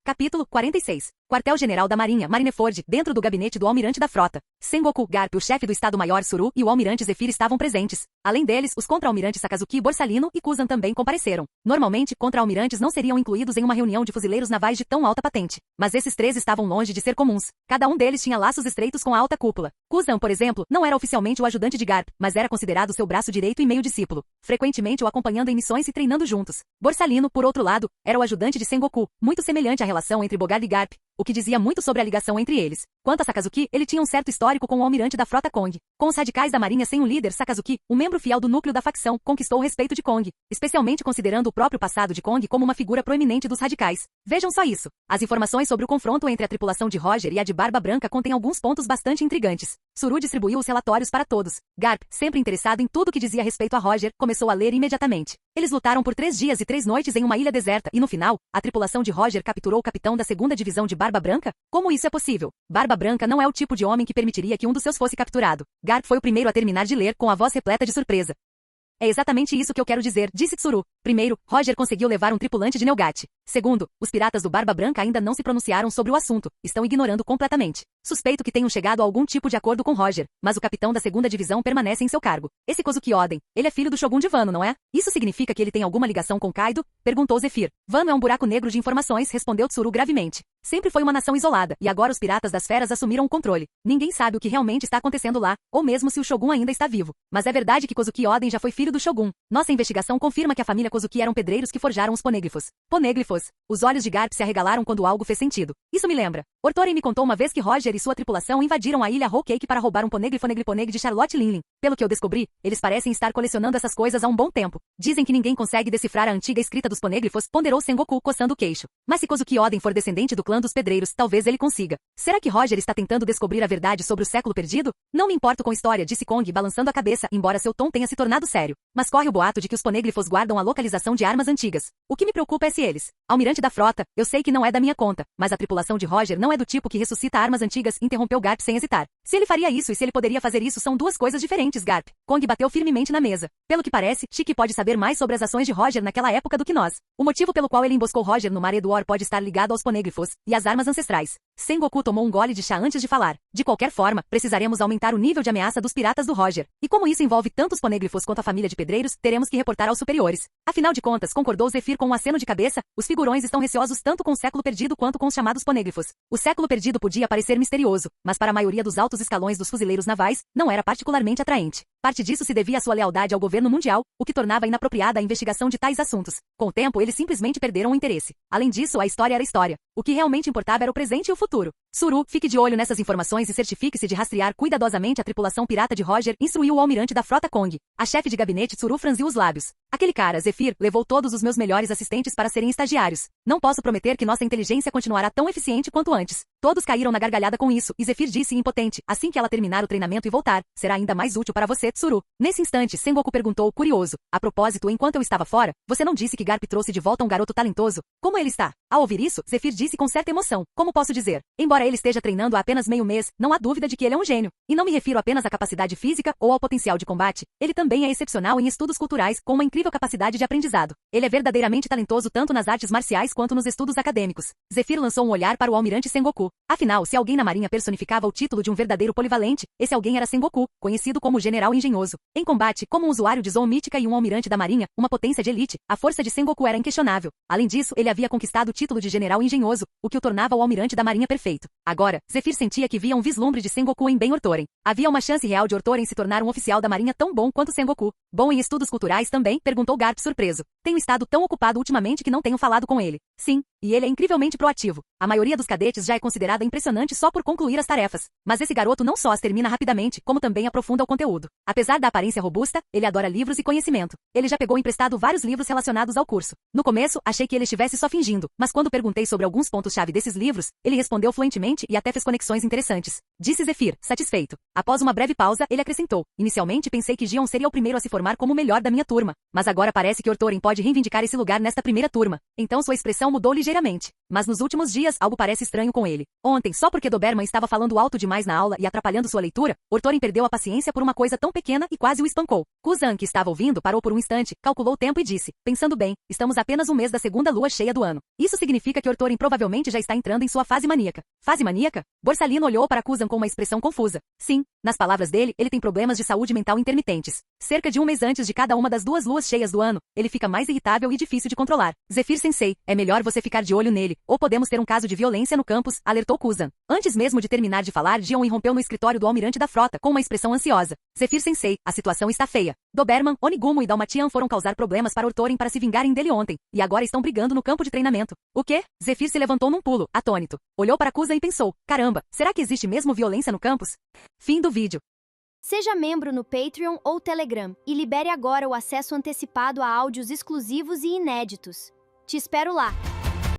Capítulo 46. Quartel-General da Marinha, Marineford, dentro do gabinete do almirante da frota. Sengoku, Garp, o chefe do Estado-Maior Suru e o almirante Zephyr estavam presentes. Além deles, os contra-almirantes Sakazuki, Borsalino e Kuzan também compareceram. Normalmente, contra-almirantes não seriam incluídos em uma reunião de fuzileiros navais de tão alta patente. Mas esses 3 estavam longe de ser comuns. Cada um deles tinha laços estreitos com a alta cúpula. Kuzan, por exemplo, não era oficialmente o ajudante de Garp, mas era considerado seu braço direito e meio discípulo, frequentemente o acompanhando em missões e treinando juntos. Borsalino, por outro lado, era o ajudante de Sengoku, muito semelhante à relação entre Bogard e Garp, o que dizia muito sobre a ligação entre eles. Quanto a Sakazuki, ele tinha um certo histórico com o almirante da frota Kong. Com os radicais da marinha sem um líder, Sakazuki, um membro fiel do núcleo da facção, conquistou o respeito de Kong, especialmente considerando o próprio passado de Kong como uma figura proeminente dos radicais. Vejam só isso. As informações sobre o confronto entre a tripulação de Roger e a de Barba Branca contêm alguns pontos bastante intrigantes. Suru distribuiu os relatórios para todos. Garp, sempre interessado em tudo que dizia respeito a Roger, começou a ler imediatamente. Eles lutaram por 3 dias e 3 noites em uma ilha deserta e no final, a tripulação de Roger capturou o capitão da 2ª divisão de Barba Branca? Como isso é possível? Barba Branca não é o tipo de homem que permitiria que um dos seus fosse capturado. Garp foi o primeiro a terminar de ler com a voz repleta de surpresa. É exatamente isso que eu quero dizer, disse Tsuru. Primeiro, Roger conseguiu levar um tripulante de Neugat. Segundo, os piratas do Barba Branca ainda não se pronunciaram sobre o assunto, estão ignorando completamente. Suspeito que tenham chegado a algum tipo de acordo com Roger, mas o capitão da 2ª divisão permanece em seu cargo. Esse Kozuki Oden, ele é filho do Shogun de Wano, não é? Isso significa que ele tem alguma ligação com Kaido? Perguntou Zephyr. Wano é um buraco negro de informações, respondeu Tsuru gravemente. Sempre foi uma nação isolada, e agora os piratas das feras assumiram o controle. Ninguém sabe o que realmente está acontecendo lá, ou mesmo se o Shogun ainda está vivo. Mas é verdade que Kozuki Oden já foi filho do Shogun. Nossa investigação confirma que a família Kozuki eram pedreiros que forjaram os ponêglifos. Ponêglifos. Os olhos de Garp se arregalaram quando algo fez sentido. Isso me lembra. Ortoren me contou uma vez que Roger e sua tripulação invadiram a ilha Whole Cake para roubar um poneglyph de Charlotte Linlin. Pelo que eu descobri, eles parecem estar colecionando essas coisas há um bom tempo. Dizem que ninguém consegue decifrar a antiga escrita dos poneglyphos, ponderou Sengoku coçando o queixo. Mas se Kozuki Oden for descendente do clã dos pedreiros, talvez ele consiga. Será que Roger está tentando descobrir a verdade sobre o século perdido? Não me importo com história, disse Kong balançando a cabeça, embora seu tom tenha se tornado sério. Mas corre o boato de que os poneglyphos guardam a localização de armas antigas. O que me preocupa é se eles, almirante da frota, eu sei que não é da minha conta, mas a tripulação de Roger não é do tipo que ressuscita armas antigas, interrompeu Garp sem hesitar. Se ele faria isso e se ele poderia fazer isso são duas coisas diferentes, Garp. Kong bateu firmemente na mesa. Pelo que parece, Shiki pode saber mais sobre as ações de Roger naquela época do que nós. O motivo pelo qual ele emboscou Roger no Mar Eduor pode estar ligado aos poneglyphos e às armas ancestrais. Sengoku tomou um gole de chá antes de falar. De qualquer forma, precisaremos aumentar o nível de ameaça dos piratas do Roger. E como isso envolve tanto os poneglyphos quanto a família de pedreiros, teremos que reportar aos superiores. Afinal de contas, concordou Zephyr com um aceno de cabeça, os figurões estão receosos tanto com o século perdido quanto com os chamados poneglyphos. O século perdido podia parecer misterioso, mas para a maioria dos altos escalões dos fuzileiros navais, não era particularmente atraente. Parte disso se devia à sua lealdade ao governo mundial, o que tornava inapropriada a investigação de tais assuntos. Com o tempo, eles simplesmente perderam o interesse. Além disso, a história era história. O que realmente importava era o presente e o futuro. Suru, fique de olho nessas informações e certifique-se de rastrear cuidadosamente a tripulação pirata de Roger, instruiu o almirante da frota Kong. A chefe de gabinete Suru franziu os lábios. Aquele cara, Zephyr, levou todos os meus melhores assistentes para serem estagiários. Não posso prometer que nossa inteligência continuará tão eficiente quanto antes. Todos caíram na gargalhada com isso, e Zephyr disse impotente, assim que ela terminar o treinamento e voltar, será ainda mais útil para você, Tsuru. Nesse instante, Sengoku perguntou, curioso, a propósito, enquanto eu estava fora, você não disse que Garp trouxe de volta um garoto talentoso? Como ele está? Ao ouvir isso, Zephyr disse com certa emoção, como posso dizer? Embora ele esteja treinando há apenas meio mês, não há dúvida de que ele é um gênio. E não me refiro apenas à capacidade física ou ao potencial de combate, ele também é excepcional em estudos culturais, com uma incrível capacidade de aprendizado. Ele é verdadeiramente talentoso tanto nas artes marciais quanto nos estudos acadêmicos. Zephyr lançou um olhar para o almirante Sengoku. Afinal, se alguém na marinha personificava o título de um verdadeiro polivalente, esse alguém era Sengoku, conhecido como General Engenhoso. Em combate, como um usuário de Zou mítica e um almirante da marinha, uma potência de elite, a força de Sengoku era inquestionável. Além disso, ele havia conquistado o título de General Engenhoso, o que o tornava o almirante da marinha perfeito. Agora, Zephyr sentia que via um vislumbre de Sengoku em Ben Ortoren. Havia uma chance real de Ortoren se tornar um oficial da marinha tão bom quanto Sengoku. Bom em estudos culturais também? Perguntou Garp surpreso. Tenho estado tão ocupado ultimamente que não tenho falado com ele. Sim, e ele é incrivelmente proativo. A maioria dos cadetes já é considerada impressionante só por concluir as tarefas. Mas esse garoto não só as termina rapidamente, como também aprofunda o conteúdo. Apesar da aparência robusta, ele adora livros e conhecimento. Ele já pegou emprestado vários livros relacionados ao curso. No começo, achei que ele estivesse só fingindo, mas quando perguntei sobre alguns pontos-chave desses livros, ele respondeu fluentemente e até fez conexões interessantes. Disse Zephyr, satisfeito. Após uma breve pausa, ele acrescentou. Inicialmente pensei que Gion seria o primeiro a se formar como o melhor da minha turma, mas agora parece que Ortoren pode reivindicar esse lugar nesta primeira turma. Então sua expressão mudou ligeiramente. Mas nos últimos dias, algo parece estranho com ele. Ontem, só porque Doberman estava falando alto demais na aula e atrapalhando sua leitura, Ortoren perdeu a paciência por uma coisa tão pequena e quase o espancou. Kuzan, que estava ouvindo, parou por um instante, calculou o tempo e disse, pensando bem, estamos apenas um mês da segunda lua cheia do ano. Isso significa que Ortoren provavelmente já está entrando em sua fase maníaca. Fase maníaca? Borsalino olhou para Kuzan com uma expressão confusa. Sim, nas palavras dele, ele tem problemas de saúde mental intermitentes. Cerca de um mês antes de cada uma das duas luas cheias do ano, ele fica mais irritável e difícil de controlar. Zephyr Sensei, é melhor você ficar de olho nele, ou podemos ter um caso de violência no campus, alertou Kuzan. Antes mesmo de terminar de falar, Gion irrompeu no escritório do almirante da frota, com uma expressão ansiosa. Zephyr Sensei, a situação está feia. Doberman, Onigumo e Dalmatian foram causar problemas para Ortoren para se vingarem dele ontem, e agora estão brigando no campo de treinamento. O quê? Zephyr se levantou num pulo, atônito. Olhou para Kuzan e pensou, caramba, será que existe mesmo violência no campus? Fim do vídeo. Seja membro no Patreon ou Telegram e libere agora o acesso antecipado a áudios exclusivos e inéditos. Te espero lá!